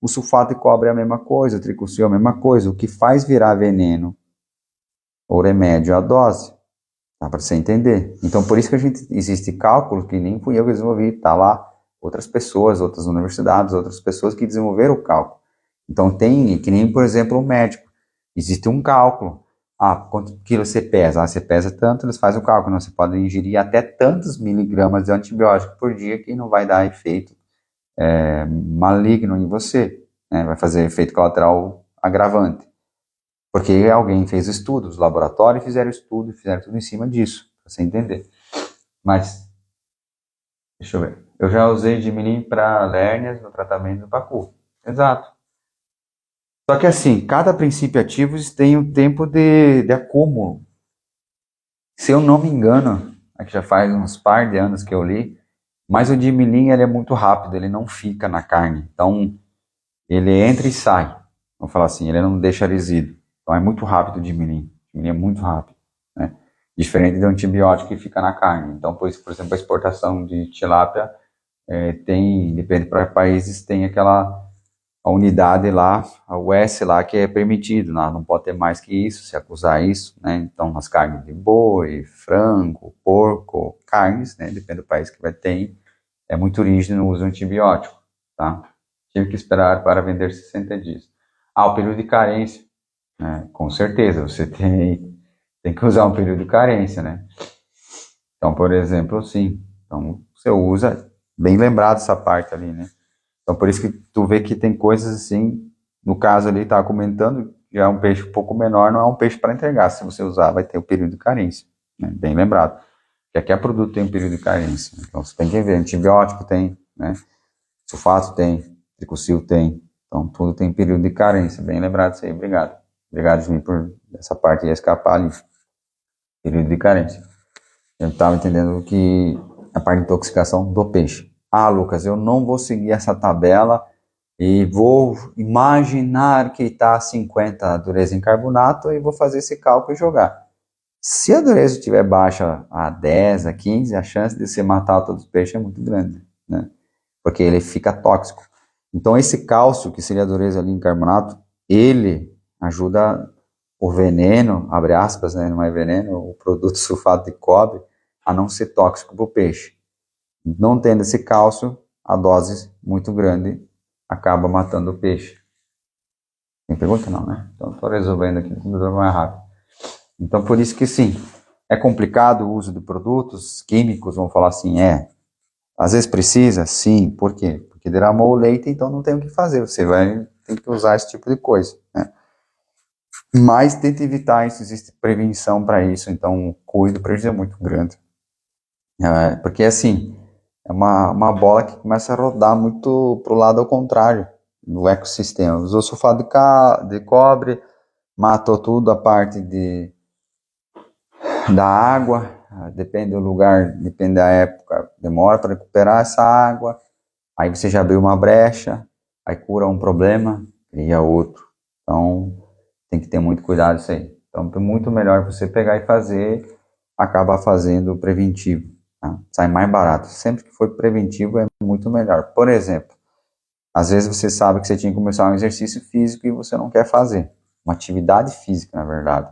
O sulfato de cobre é a mesma coisa, o tricocil é a mesma coisa. O que faz virar veneno ou remédio é a dose. Dá para você entender. Então, por isso que existe cálculo que nem fui eu que desenvolvi, tá lá outras pessoas, outras universidades, outras pessoas que desenvolveram o cálculo. Então, tem, que nem, por exemplo, um médico. Existe um cálculo. Quanto quilo você pesa? Você pesa tanto, eles fazem o cálculo. Não, você pode ingerir até tantos miligramas de antibiótico por dia que não vai dar efeito maligno em você, né? Vai fazer efeito colateral agravante. Porque alguém fez estudos, os laboratórios fizeram estudo, fizeram tudo em cima disso, para você entender. Mas, deixa eu ver. Eu já usei Dimilim para hérnias no tratamento do PACU. Exato. Só que assim, cada princípio ativo tem um tempo de acúmulo. Se eu não me engano, aqui já faz uns par de anos que eu li, mas o Dimilim ele é muito rápido, ele não fica na carne. Então, ele entra e sai. Vamos falar assim, ele não deixa resíduo. Então é muito rápido o Dimilim. O Dimilim é muito rápido, né? Diferente do antibiótico que fica na carne. Então, por exemplo, a exportação de tilápia depende para países, tem a unidade lá, a US lá, que é permitido, não pode ter mais que isso, se acusar isso, né? Então, as carnes de boi, frango, porco, carnes, né? Depende do país que vai ter, é muito rígido no uso do antibiótico, tá? Tive que esperar para vender 60 dias. O período de carência, né? Com certeza, você tem que usar um período de carência, né? Então, por exemplo, sim. Então, você usa, bem lembrado essa parte ali, né? Então, por isso que tu vê que tem coisas assim, no caso ali, tá comentando, já é um peixe um pouco menor, não é um peixe para entregar. Se você usar, vai ter o período de carência, né? Bem lembrado. Qualquer produto tem um período de carência. Então, você tem que ver. Antibiótico tem, né? Sulfato tem, tricocil tem. Então, tudo tem período de carência. Bem lembrado isso aí. Obrigado. Obrigado, Jimmy, por essa parte ia escapar ali. Período de carência. Eu estava entendendo que a parte de intoxicação do peixe. Lucas, eu não vou seguir essa tabela e vou imaginar que está a 50 a dureza em carbonato e vou fazer esse cálculo e jogar. Se a dureza estiver baixa a 10, a 15, a chance de você matar todos os peixes é muito grande, né? Porque ele fica tóxico. Então, esse cálcio, que seria a dureza ali em carbonato, ele ajuda o veneno, abre aspas, né, não é veneno, o produto sulfato de cobre, a não ser tóxico para o peixe. Não tendo esse cálcio, a dose muito grande acaba matando o peixe. Tem pergunta? Não, né? Então, estou resolvendo aqui no computador mais rápido. Então, por isso que sim, é complicado o uso de produtos químicos, vamos falar assim, às vezes precisa, sim, por quê? Porque derramou o leite, então não tem o que fazer, você tem que usar esse tipo de coisa, né? Mas tenta evitar isso, existe prevenção para isso, então o cuido, o prejuízo é muito grande. Porque assim, é uma bola que começa a rodar muito para o lado ao contrário, no ecossistema. Usou sulfato de cobre, matou tudo, a parte da água, depende do lugar, depende da época, demora para recuperar essa água, aí você já abriu uma brecha, aí cura um problema, cria outro. Então, tem que ter muito cuidado isso aí. Então, é muito melhor você pegar e fazer, acabar fazendo preventivo, tá? Sai mais barato. Sempre que for preventivo é muito melhor. Por exemplo, às vezes você sabe que você tinha que começar um exercício físico e você não quer fazer. Uma atividade física, na verdade.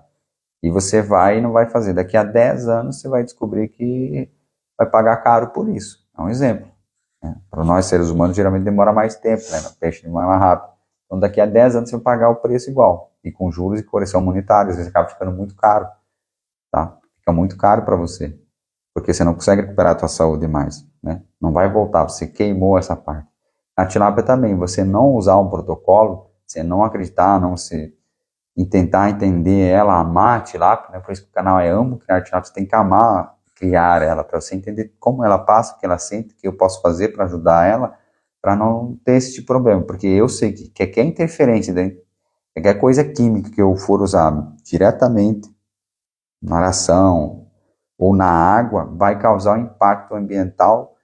E você vai e não vai fazer. Daqui a 10 anos você vai descobrir que vai pagar caro por isso. É um exemplo, né? Para nós seres humanos geralmente demora mais tempo, né? O peixe demora mais rápido. Então daqui a 10 anos você vai pagar o preço igual. E com juros e correção monetária, às vezes acaba ficando muito caro, tá? Fica muito caro para você. Porque você não consegue recuperar a tua saúde mais, né? Não vai voltar, você queimou essa parte. Na tilápia também, você não usar um protocolo, você não acreditar, não se e tentar entender ela, amar a tilápia, né? Por isso que o canal é Amo Criar Tilápia, você tem que amar criar ela, para você entender como ela passa, o que ela sente, o que eu posso fazer para ajudar ela, para não ter esse tipo de problema, porque eu sei que qualquer interferência, qualquer coisa química que eu for usar diretamente na ração ou na água, vai causar um impacto ambiental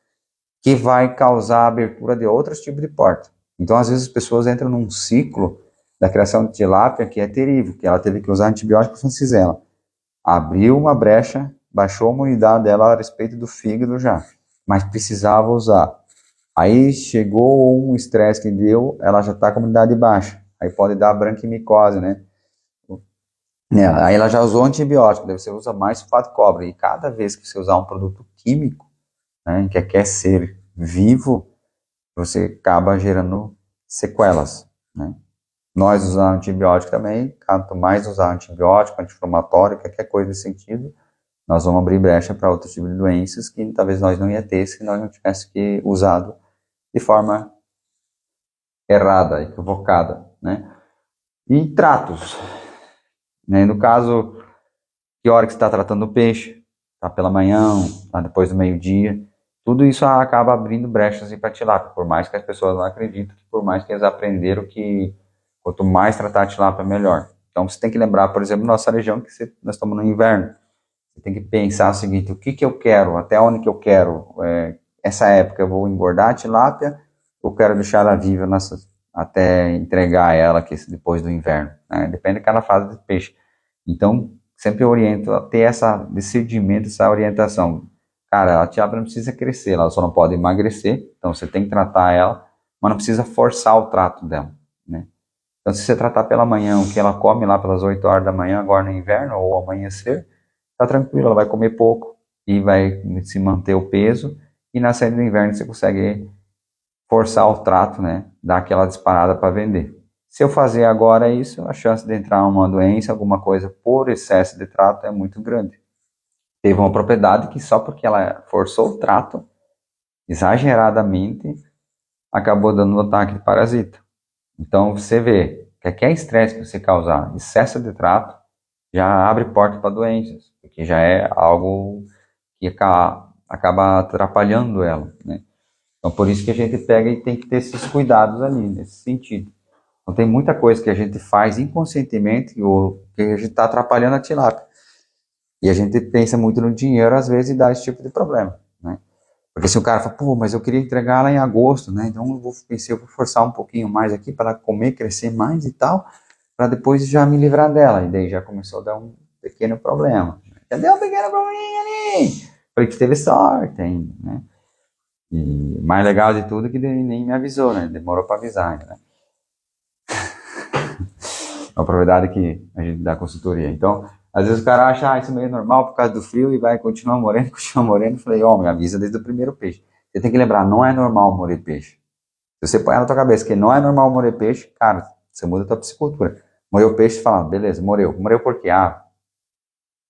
que vai causar a abertura de outros tipos de porta. Então, às vezes, as pessoas entram num ciclo da criação de tilápia que é terrível, que ela teve que usar antibiótico francisella. Abriu uma brecha, baixou a imunidade dela a respeito do fígado já, mas precisava usar. Aí chegou um estresse que deu, ela já está com a imunidade baixa. Aí pode dar branquimicose, né? Aí ela já usou antibiótico, daí você usa mais sulfato de cobre. E cada vez que você usar um produto químico, né, que quer ser vivo, você acaba gerando sequelas, né? Nós usamos antibiótico também, quanto mais usar antibiótico, anti-inflamatório, qualquer coisa nesse sentido, nós vamos abrir brecha para outros tipos de doenças que talvez nós não ia ter se nós não tivesse que usado de forma errada, equivocada, né? E tratos, né? No caso, que hora que você está tratando o peixe, tá pela manhã, tá depois do meio-dia, tudo isso acaba abrindo brechas para tilápia, por mais que as pessoas não acreditem, por mais que eles aprenderam que quanto mais tratar a tilápia, melhor. Então você tem que lembrar, por exemplo, nossa região, que nós estamos no inverno. Você tem que pensar o seguinte, o que eu quero, até onde que eu quero. Essa época eu vou engordar a tilápia, ou quero deixar ela viva até entregar ela depois do inverno. Né? Depende de cada fase do peixe. Então, sempre eu oriento a ter esse discernimento, essa orientação. Cara, a tilápia não precisa crescer, ela só não pode emagrecer, então você tem que tratar ela, mas não precisa forçar o trato dela, né? Então, se você tratar pela manhã, o que ela come lá pelas 8 horas da manhã, agora no inverno, ou amanhecer, tá tranquilo, ela vai comer pouco e vai se manter o peso, e na saída do inverno você consegue forçar o trato, né? Dar aquela disparada para vender. Se eu fazer agora isso, a chance de entrar uma doença, alguma coisa por excesso de trato é muito grande. Teve uma propriedade que só porque ela forçou o trato, exageradamente, acabou dando um ataque de parasita. Então você vê, qualquer estresse que você causar, excesso de trato, já abre porta para doenças, porque já é algo que acaba atrapalhando ela, né? Então por isso que a gente pega e tem que ter esses cuidados ali, nesse sentido. Então tem muita coisa que a gente faz inconscientemente ou que a gente está atrapalhando a tilápia. E a gente pensa muito no dinheiro, às vezes, e dá esse tipo de problema, né? Porque se o cara fala, pô, mas eu queria entregar ela em agosto, né? Então eu vou forçar um pouquinho mais aqui para ela comer, crescer mais e tal, para depois já me livrar dela. E daí já começou a dar um pequeno problema. Cadê um pequeno probleminha ali? Foi que teve sorte ainda, né? E mais legal de tudo é que nem me avisou, né? Demorou para avisar, né? É uma propriedade que a gente dá consultoria. Então, às vezes o cara acha, isso meio normal por causa do frio e vai continuar morrendo, continua morrendo. Eu falei, me avisa desde o primeiro peixe. Você tem que lembrar, não é normal morrer peixe. Se você põe na tua cabeça que não é normal morrer peixe, cara, você muda a tua psicultura. Morreu peixe, você fala, beleza, morreu. Morreu por quê?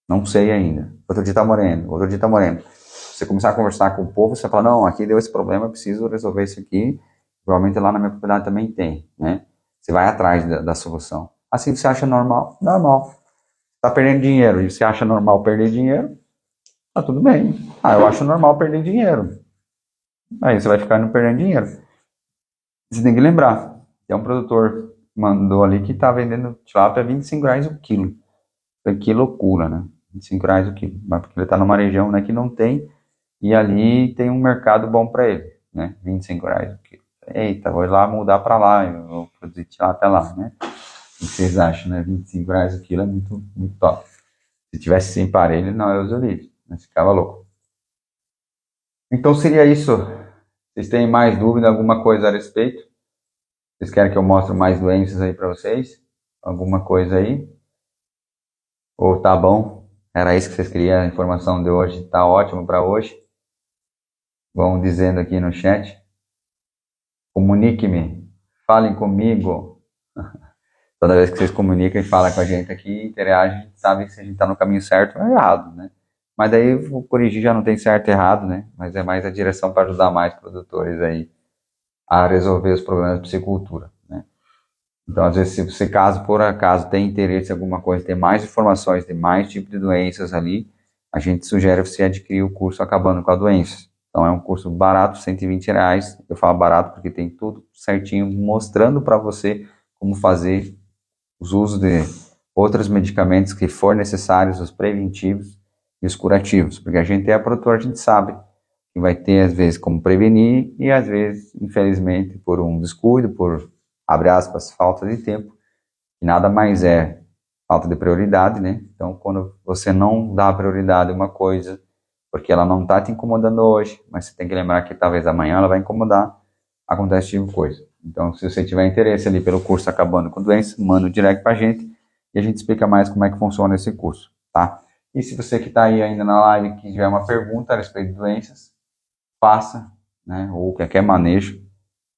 Não sei ainda. Outro dia tá morrendo, outro dia tá morrendo. Você começar a conversar com o povo, você fala, não, aqui deu esse problema, eu preciso resolver isso aqui. Provavelmente lá na minha propriedade também tem, né? Você vai atrás da solução. Assim, você acha normal? Normal. Tá perdendo dinheiro e você acha normal perder dinheiro? Tá tudo bem. Eu acho normal perder dinheiro. Aí você vai ficar não perdendo dinheiro. Você tem que lembrar, tem um produtor que mandou ali que tá vendendo tilápia a R$ 25 o quilo. Que loucura, né? R$ 25 o quilo. Mas porque ele tá numa região, né, que não tem, e ali tem um mercado bom para ele, né? R$ 25 o quilo. Eita, vou lá mudar para lá, eu vou produzir tilápia lá, né? O que vocês acham, né? R$ 25 o quilo é muito, muito top. Se tivesse sem parelho, não, eu usaria, mas ficava louco. Então seria isso. Vocês têm mais dúvida, alguma coisa a respeito? Vocês querem que eu mostre mais doenças aí para vocês? Alguma coisa aí? Ou tá bom? Era isso que vocês queriam, a informação de hoje tá ótimo para hoje. Vão dizendo aqui no chat. Comunique-me, falem comigo. Toda vez que vocês comunicam e falam com a gente aqui, interagem, a gente sabe se a gente está no caminho certo ou errado, né? Mas daí eu vou corrigir, já não tem certo e errado, né? Mas é mais a direção para ajudar mais produtores aí a resolver os problemas de piscicultura, né? Então, às vezes, se você, caso por acaso tem interesse em alguma coisa, ter mais informações, ter mais tipos de doenças ali, a gente sugere você adquirir o curso Acabando com a Doença. Então, é um curso barato, R$ 120. Eu falo barato porque tem tudo certinho, mostrando para você como fazer os usos de outros medicamentos que for necessários, os preventivos e os curativos. Porque a gente é produtor, a gente sabe que vai ter, às vezes, como prevenir e, às vezes, infelizmente, por um descuido, por, abre aspas, falta de tempo, que nada mais é falta de prioridade, né? Então, quando você não dá prioridade a uma coisa, porque ela não está te incomodando hoje, mas você tem que lembrar que talvez amanhã ela vai incomodar, acontece tipo coisa. Então, se você tiver interesse ali pelo curso Acabando com Doença, manda um direct pra gente e a gente explica mais como é que funciona esse curso, tá? E se você que está aí ainda na live que tiver uma pergunta a respeito de doenças, faça, né? Ou qualquer manejo,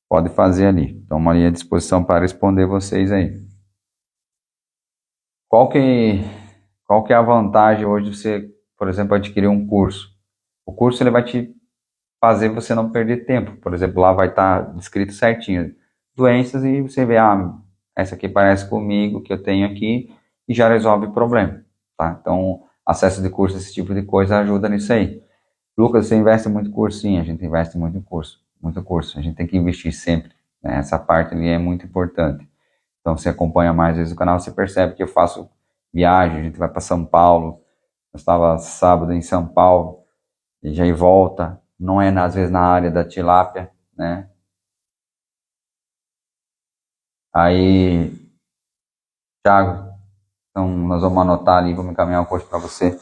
pode fazer ali. Estamos ali à disposição para responder vocês aí. Qual que, qual que é a vantagem hoje de você, por exemplo, adquirir um curso? O curso ele vai te fazer você não perder tempo. Por exemplo, lá vai estar descrito certinho doenças e você vê, essa aqui parece comigo, que eu tenho aqui, e já resolve o problema, tá? Então, acesso de curso, esse tipo de coisa ajuda nisso aí. Lucas, você investe muito em curso? Sim, a gente investe muito em curso, muito curso. A gente tem que investir sempre, né? Essa parte ali é muito importante. Então, você acompanha mais vezes o canal, você percebe que eu faço viagem, a gente vai para São Paulo. Eu estava sábado em São Paulo, e já volta. Não é, às vezes, na área da tilápia, né? Aí, Thiago, então nós vamos anotar ali, vamos encaminhar o curso para você.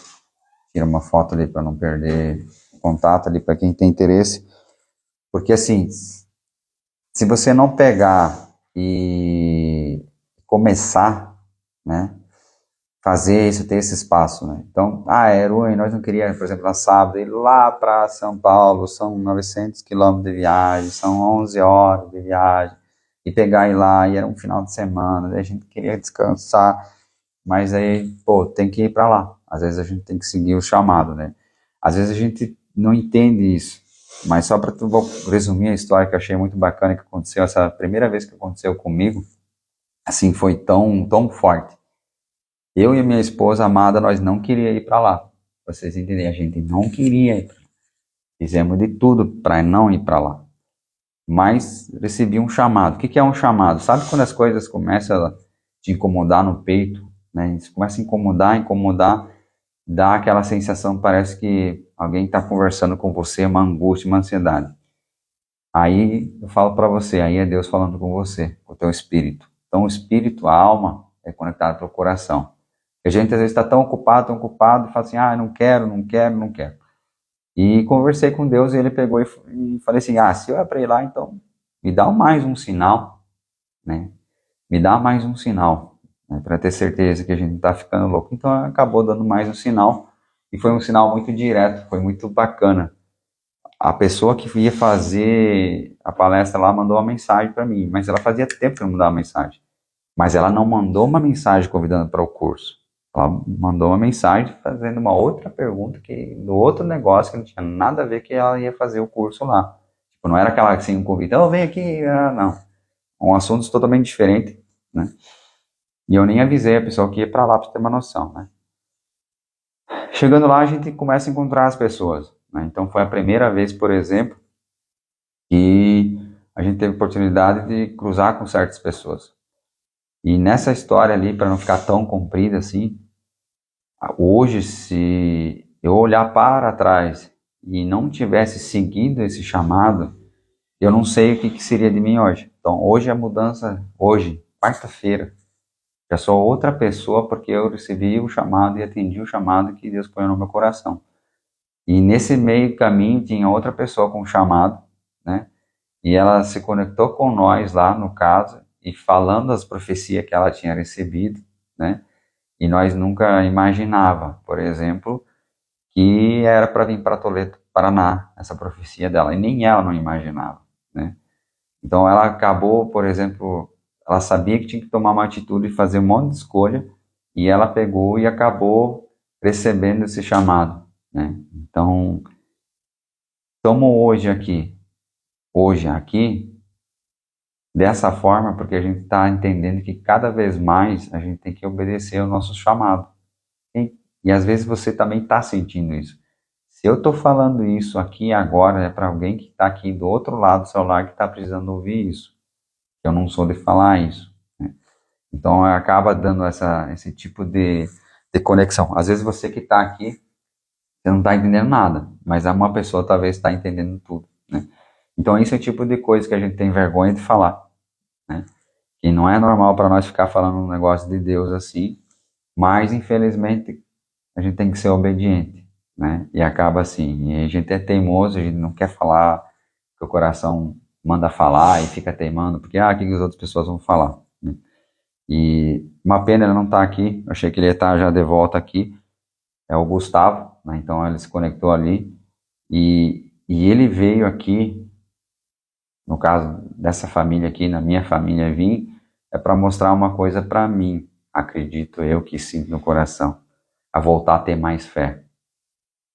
Tira uma foto ali para não perder contato ali para quem tem interesse. Porque, assim, se você não pegar e começar, né? Fazer isso, ter esse espaço, né? Então, era ruim, nós não queríamos, por exemplo, na sábado, ir lá para São Paulo, são 900 quilômetros de viagem, são 11 horas de viagem, e pegar e ir lá, e era um final de semana, daí a gente queria descansar, mas aí, pô, tem que ir para lá. Às vezes a gente tem que seguir o chamado, né? Às vezes a gente não entende isso, mas só para vou resumir a história que eu achei muito bacana que aconteceu, essa primeira vez que aconteceu comigo, assim, foi tão forte. Eu e a minha esposa amada, nós não queríamos ir para lá. Vocês entendem? A gente não queria ir. Fizemos de tudo para não ir para lá. Mas recebi um chamado. O que é um chamado? Sabe quando as coisas começam a te incomodar no peito? Né? Isso começa a incomodar, dá aquela sensação, parece que alguém está conversando com você, uma angústia, uma ansiedade. Aí eu falo para você, aí é Deus falando com você, com o teu espírito. Então o espírito, a alma, é conectado para o coração. A gente às vezes está tão ocupado, e fala assim, não quero, não quero, não quero. E conversei com Deus e ele pegou e falei assim, se eu é para ir lá, então me dá mais um sinal, né? Me dá mais um sinal, né? Para ter certeza que a gente não está ficando louco. Então acabou dando mais um sinal e foi um sinal muito direto, foi muito bacana. A pessoa que ia fazer a palestra lá mandou uma mensagem para mim, mas ela fazia tempo que não mandava mensagem. Mas ela não mandou uma mensagem convidando para o curso. Ela mandou uma mensagem fazendo uma outra pergunta do outro negócio que não tinha nada a ver que ela ia fazer o curso lá. Tipo, não era aquela assim, um convite, vem aqui, não. Um assunto totalmente diferente, né? E eu nem avisei a pessoa que ia para lá para ter uma noção, né? Chegando lá, a gente começa a encontrar as pessoas, né? Então foi a primeira vez, por exemplo, que a gente teve oportunidade de cruzar com certas pessoas. E nessa história ali, para não ficar tão comprida assim, hoje, se eu olhar para trás e não tivesse seguido esse chamado, eu não sei o que seria de mim hoje. Então, hoje a mudança, hoje, quarta-feira, já sou outra pessoa porque eu recebi o chamado e atendi o chamado que Deus põe no meu coração. E nesse meio caminho tinha outra pessoa com chamado, né? E ela se conectou com nós lá no caso e falando as profecias que ela tinha recebido, né? E nós nunca imaginava, por exemplo, que era para vir para Toledo, Paraná, essa profecia dela. E nem ela não imaginava, né? Então ela acabou, por exemplo, ela sabia que tinha que tomar uma atitude e fazer um monte de escolha, e ela pegou e acabou recebendo esse chamado, né? Então, estamos hoje aqui, dessa forma porque a gente está entendendo que cada vez mais a gente tem que obedecer ao nosso chamado. E às vezes você também está sentindo isso. Se eu estou falando isso aqui agora, é para alguém que está aqui do outro lado do celular que está precisando ouvir isso. Eu não sou de falar isso. Né? Então acaba dando esse tipo de conexão. Às vezes você que está aqui, você não está entendendo nada, mas uma pessoa talvez está entendendo tudo. Né? Então esse é o tipo de coisa que a gente tem vergonha de falar. Né? Que não é normal para nós ficar falando um negócio de Deus assim, mas infelizmente a gente tem que ser obediente, né? E acaba assim, e a gente é teimoso, a gente não quer falar, que o coração manda falar e fica teimando, porque o que as outras pessoas vão falar, né? E uma pena ele não estar aqui, eu achei que ele ia estar já de volta aqui, é o Gustavo, né? Então ele se conectou ali, e ele veio aqui, no caso dessa família aqui, na minha família vim, é para mostrar uma coisa para mim, acredito eu que sinto no coração, a voltar a ter mais fé.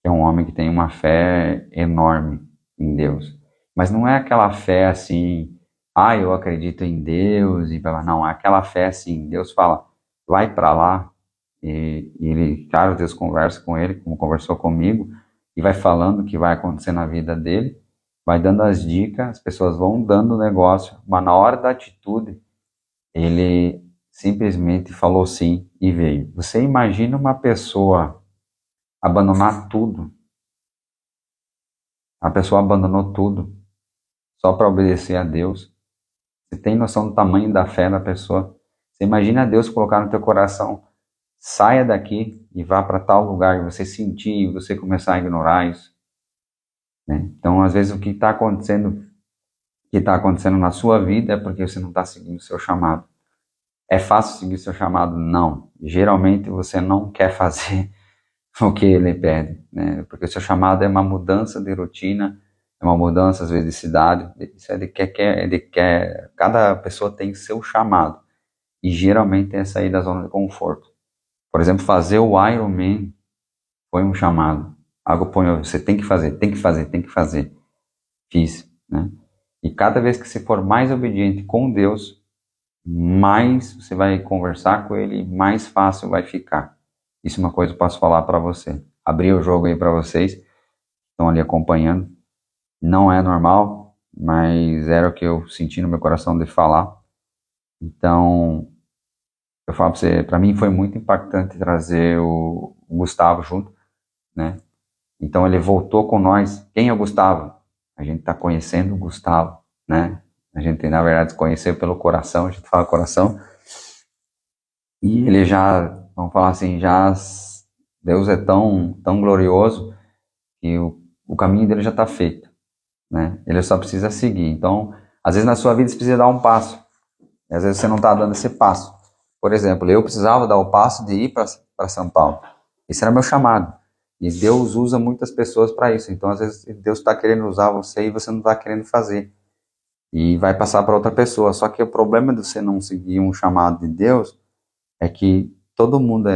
É um homem que tem uma fé enorme em Deus. Mas não é aquela fé assim, eu acredito em Deus, e não, é aquela fé assim, Deus fala, vai para lá, e ele, claro, Deus conversa com ele, como conversou comigo, e vai falando o que vai acontecer na vida dele, vai dando as dicas, as pessoas vão dando o negócio, mas na hora da atitude, ele simplesmente falou sim e veio. Você imagina uma pessoa abandonar tudo. A pessoa abandonou tudo só para obedecer a Deus. Você tem noção do tamanho da fé da pessoa? Você imagina Deus colocar no teu coração, saia daqui e vá para tal lugar, e você sentir e você começar a ignorar isso. Né? Então, às vezes, o que está acontecendo na sua vida é porque você não está seguindo o seu chamado. É fácil seguir o seu chamado? Não. Geralmente você não quer fazer o que ele pede, né? Porque o seu chamado é uma mudança de rotina, é uma mudança às vezes de cidade, cada pessoa tem seu chamado, e geralmente é sair da zona de conforto. Por exemplo, fazer o Ironman foi um chamado, algo põe, você tem que fazer, tem que fazer, tem que fazer, fiz, né? E cada vez que você for mais obediente com Deus, mais você vai conversar com ele, mais fácil vai ficar. Isso é uma coisa que eu posso falar para você. Abri o jogo aí para vocês, estão ali acompanhando. Não é normal, mas era o que eu senti no meu coração de falar. Então, eu falo para você, para mim foi muito impactante trazer o Gustavo junto, né? Então ele voltou com nós. Quem é o Gustavo? A gente está conhecendo o Gustavo, né? A gente, na verdade, se conheceu pelo coração, a gente fala coração. E ele já, vamos falar assim, Deus é tão glorioso que o caminho dele já está feito, né? Ele só precisa seguir. Então, às vezes na sua vida você precisa dar um passo, e às vezes você não está dando esse passo. Por exemplo, eu precisava dar o passo de ir para São Paulo. Esse era meu chamado. E Deus usa muitas pessoas para isso. Então, às vezes, Deus está querendo usar você e você não está querendo fazer. E vai passar para outra pessoa. Só que o problema de você não seguir um chamado de Deus é que todo mundo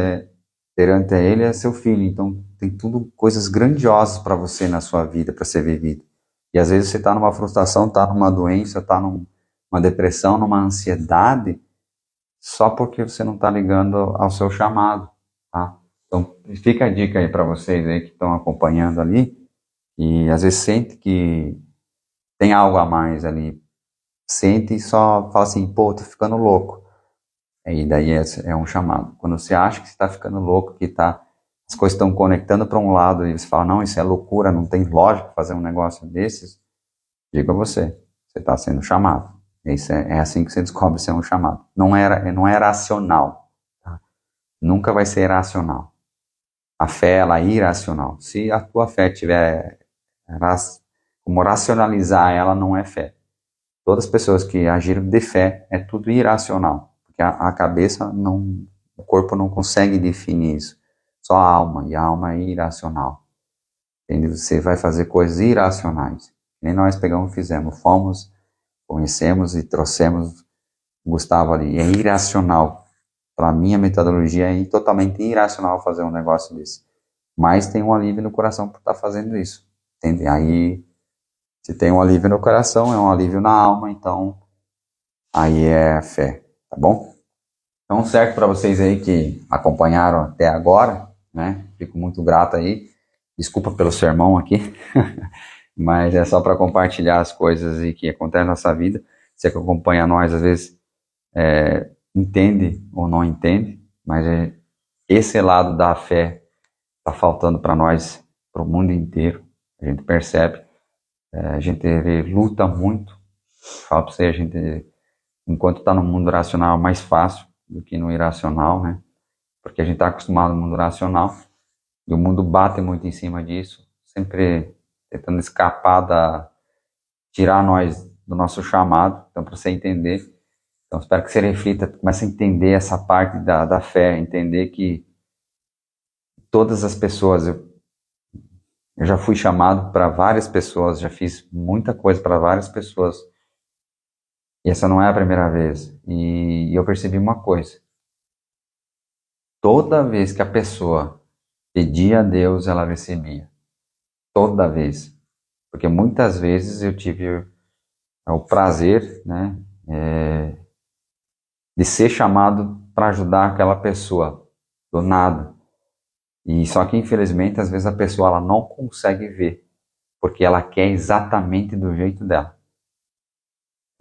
perante a ele é seu filho, então tem tudo coisas grandiosas para você na sua vida, para ser vivido. E às vezes você está numa frustração, está numa doença, está numa depressão, numa ansiedade, só porque você não está ligando ao seu chamado, tá? Então fica a dica aí para vocês aí que estão acompanhando ali, e às vezes sente que tem algo a mais ali, sente e só fala assim, pô, tô ficando louco. E daí é um chamado. Quando você acha que você está ficando louco, que as coisas estão conectando para um lado e você fala, não, isso é loucura, não tem lógica fazer um negócio desses, diga você está sendo chamado. Isso é assim que você descobre se é um chamado. Não é racional. Tá? Nunca vai ser racional. A fé, ela é irracional. Se a tua fé tiver como racionalizar, ela não é fé. Todas as pessoas que agiram de fé, é tudo irracional. Porque a cabeça não, o corpo não consegue definir isso. Só a alma, e a alma é irracional. Entende? Você vai fazer coisas irracionais. Nem nós pegamos e fizemos. Fomos, conhecemos e trouxemos o Gustavo ali. É irracional. Para mim, a metodologia é totalmente irracional fazer um negócio desse. Mas tem um alívio no coração por estar fazendo isso. Entende? Aí, se tem um alívio no coração, é um alívio na alma, então aí é fé, tá bom? Então, certo para vocês aí que acompanharam até agora, né? Fico muito grato aí. Desculpa pelo sermão aqui, mas é só para compartilhar as coisas e que acontecem na nossa vida. Você que acompanha nós, às vezes, entende ou não entende, mas esse lado da fé está faltando para nós, para o mundo inteiro. A gente percebe, a gente luta muito. Falo para você, a gente, enquanto está no mundo racional, é mais fácil do que no irracional, né? Porque a gente está acostumado no mundo racional e o mundo bate muito em cima disso, sempre tentando escapar tirar nós do nosso chamado. Então, para você entender, então espero que você reflita, comece a entender essa parte da fé, entender que todas as pessoas, eu já fui chamado para várias pessoas, já fiz muita coisa para várias pessoas, e essa não é a primeira vez. E eu percebi uma coisa: toda vez que a pessoa pedia a Deus, ela recebia. Toda vez. Porque muitas vezes eu tive o prazer, né, de ser chamado para ajudar aquela pessoa, do nada. E só que, infelizmente, às vezes a pessoa ela não consegue ver, porque ela quer exatamente do jeito dela.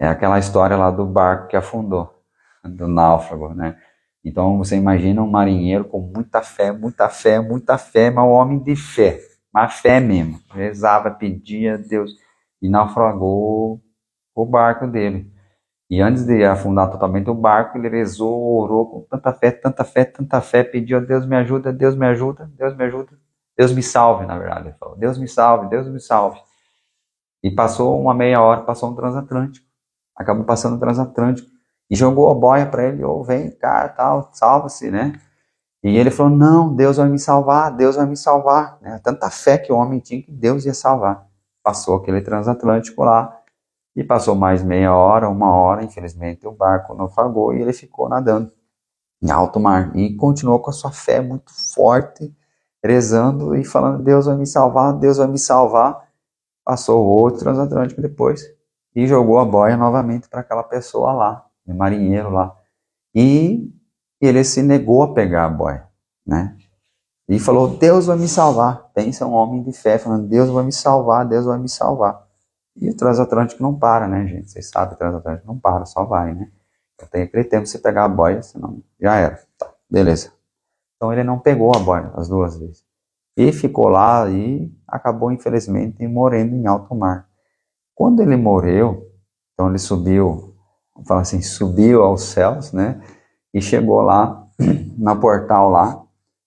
É aquela história lá do barco que afundou, do náufrago, né? Então você imagina um marinheiro com muita fé, muita fé, muita fé, mas um homem de fé, uma fé mesmo. Rezava, pedia a Deus e naufragou o barco dele. E antes de afundar totalmente o barco, ele rezou, orou com tanta fé, tanta fé, tanta fé, pediu a Deus me ajuda, Deus me ajuda, Deus me ajuda, Deus me salve, na verdade. Ele falou, Deus me salve, Deus me salve. E passou uma meia hora, passou um transatlântico. Acabou passando o transatlântico e jogou a boia para ele, vem cá, tal, salva-se, né? E ele falou, não, Deus vai me salvar, Deus vai me salvar, né? Tanta fé que o homem tinha que Deus ia salvar. Passou aquele transatlântico lá e passou mais meia hora, uma hora, infelizmente o barco naufragou e ele ficou nadando em alto mar e continuou com a sua fé muito forte, rezando e falando, Deus vai me salvar, Deus vai me salvar. Passou outro transatlântico depois e jogou a boia novamente para aquela pessoa lá, o marinheiro lá. E ele se negou a pegar a boia, né? E falou, Deus vai me salvar. Pensa um homem de fé falando, Deus vai me salvar, Deus vai me salvar. E o transatlântico não para, né, gente? Vocês sabem, o transatlântico não para, só vai, né? Então tem aquele tempo de você pegar a boia, senão já era. Tá, beleza. Então ele não pegou a boia as duas vezes. E ficou lá e acabou, infelizmente, morrendo em alto mar. Quando ele morreu, então ele subiu, fala assim, subiu aos céus, né? E chegou lá, na portal lá,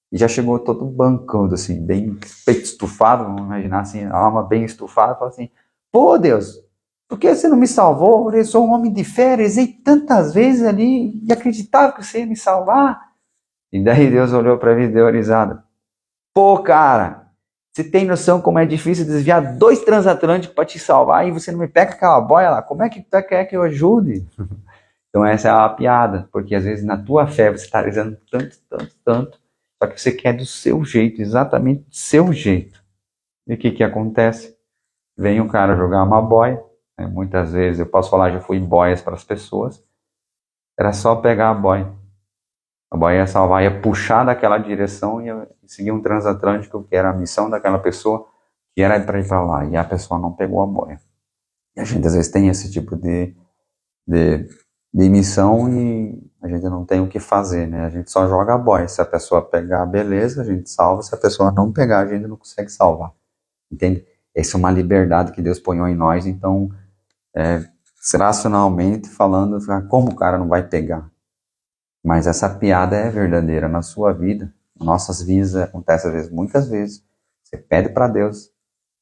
e já chegou todo bancando, assim, bem peito estufado, vamos imaginar assim, a alma bem estufada, fala assim, pô Deus, por que você não me salvou? Eu sou um homem de fé, rezei tantas vezes ali e acreditava que você ia me salvar. E daí Deus olhou para ele e deu uma risada. Pô, cara, você tem noção como é difícil desviar 2 transatlânticos para te salvar e você não me pega aquela boia lá? Como é que tu quer que eu ajude? Então essa é a piada, porque às vezes na tua fé você está rezando tanto, tanto, tanto, só que você quer do seu jeito, exatamente do seu jeito. E o que acontece? Vem o cara jogar uma boia, né? Muitas vezes, eu posso falar, já fui boias para as pessoas, era só pegar a boia. A boia ia salvar, ia puxar daquela direção e ia seguir um transatlântico, que era a missão daquela pessoa, que era para ir para lá. E a pessoa não pegou a boia. E a gente às vezes tem esse tipo de missão e a gente não tem o que fazer, né? A gente só joga a boia. Se a pessoa pegar, beleza, a gente salva. Se a pessoa não pegar, a gente não consegue salvar. Entende? Essa é uma liberdade que Deus põe em nós. Então, racionalmente falando, como o cara não vai pegar? Mas essa piada é verdadeira na sua vida. Em nossas vidas acontece às vezes, muitas vezes. Você pede para Deus,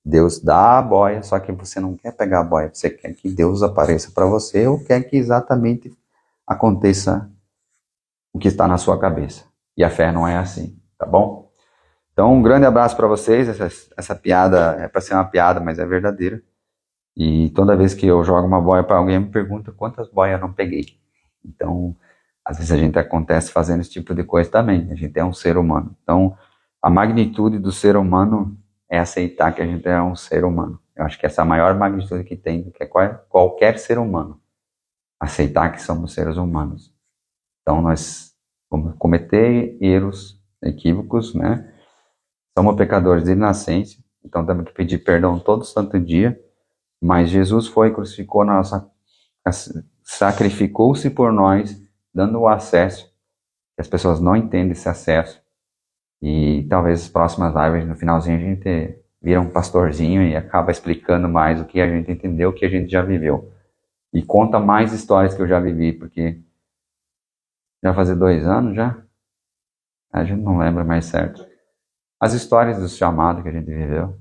Deus dá a boia, só que você não quer pegar a boia, você quer que Deus apareça para você ou quer que exatamente aconteça o que está na sua cabeça. E a fé não é assim, tá bom? Então, um grande abraço para vocês. Essa piada é para ser uma piada, mas é verdadeira. E toda vez que eu jogo uma boia para alguém, me pergunta quantas boias eu não peguei. Então, às vezes a gente acontece fazendo esse tipo de coisa também. A gente é um ser humano. Então, a magnitude do ser humano é aceitar que a gente é um ser humano. Eu acho que essa é a maior magnitude que tem do que qualquer ser humano. aceitar que somos seres humanos. Então nós vamos cometer erros, equívocos, né? Somos pecadores de nascença, então temos que pedir perdão todo santo dia, mas Jesus foi, crucificou na nossa, sacrificou-se por nós, dando o acesso, que as pessoas não entendem esse acesso, e talvez as próximas lives, no finalzinho, a gente vira um pastorzinho e acaba explicando mais o que a gente entendeu, o que a gente já viveu. E conta mais histórias que eu já vivi, porque já faz 2 anos já, a gente não lembra mais certo. As histórias do chamado que a gente viveu,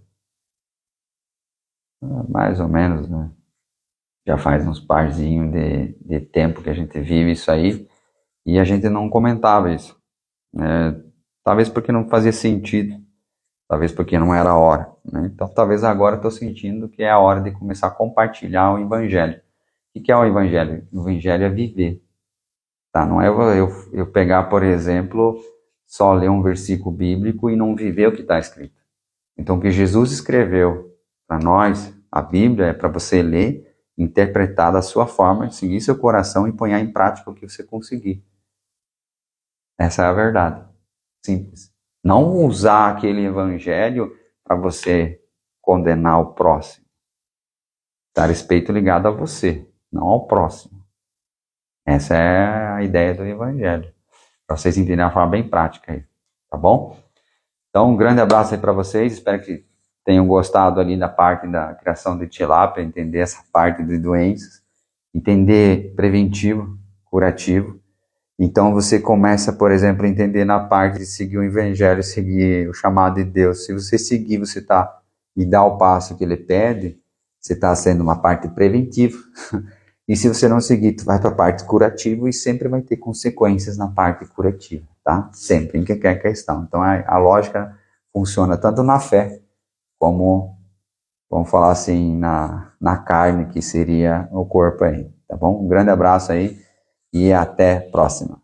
mais ou menos, né? Já faz uns parzinhos de tempo que a gente vive isso aí, e a gente não comentava isso. Talvez porque não fazia sentido, talvez porque não era a hora, né? Então talvez agora eu estou sentindo que é a hora de começar a compartilhar o Evangelho. O que é o Evangelho? O Evangelho é viver. Tá? Não é eu pegar, por exemplo, só ler um versículo bíblico e não viver o que está escrito. Então o que Jesus escreveu para nós, a Bíblia, é para você ler, interpretar da sua forma, seguir seu coração e pôr em prática o que você conseguir. Essa é a verdade. Simples. Não usar aquele evangelho para você condenar o próximo. Dar respeito ligado a você, não ao próximo. Essa é a ideia do evangelho. Para vocês entenderem de uma forma bem prática aí. Tá bom? Então, um grande abraço aí para vocês. Espero que tenham gostado ali da parte da criação de tilápia, entender essa parte de doenças, entender preventivo, curativo. Então você começa, por exemplo, a entender na parte de seguir o evangelho, seguir o chamado de Deus. Se você seguir, você tá e dá o passo que ele pede, você está sendo uma parte preventiva. E se você não seguir, tu vai para a parte curativa e sempre vai ter consequências na parte curativa, tá? Sempre, em qualquer questão. Então a lógica funciona tanto na fé, como, vamos falar assim, na carne, que seria o corpo aí, tá bom? Um grande abraço aí e até a próxima.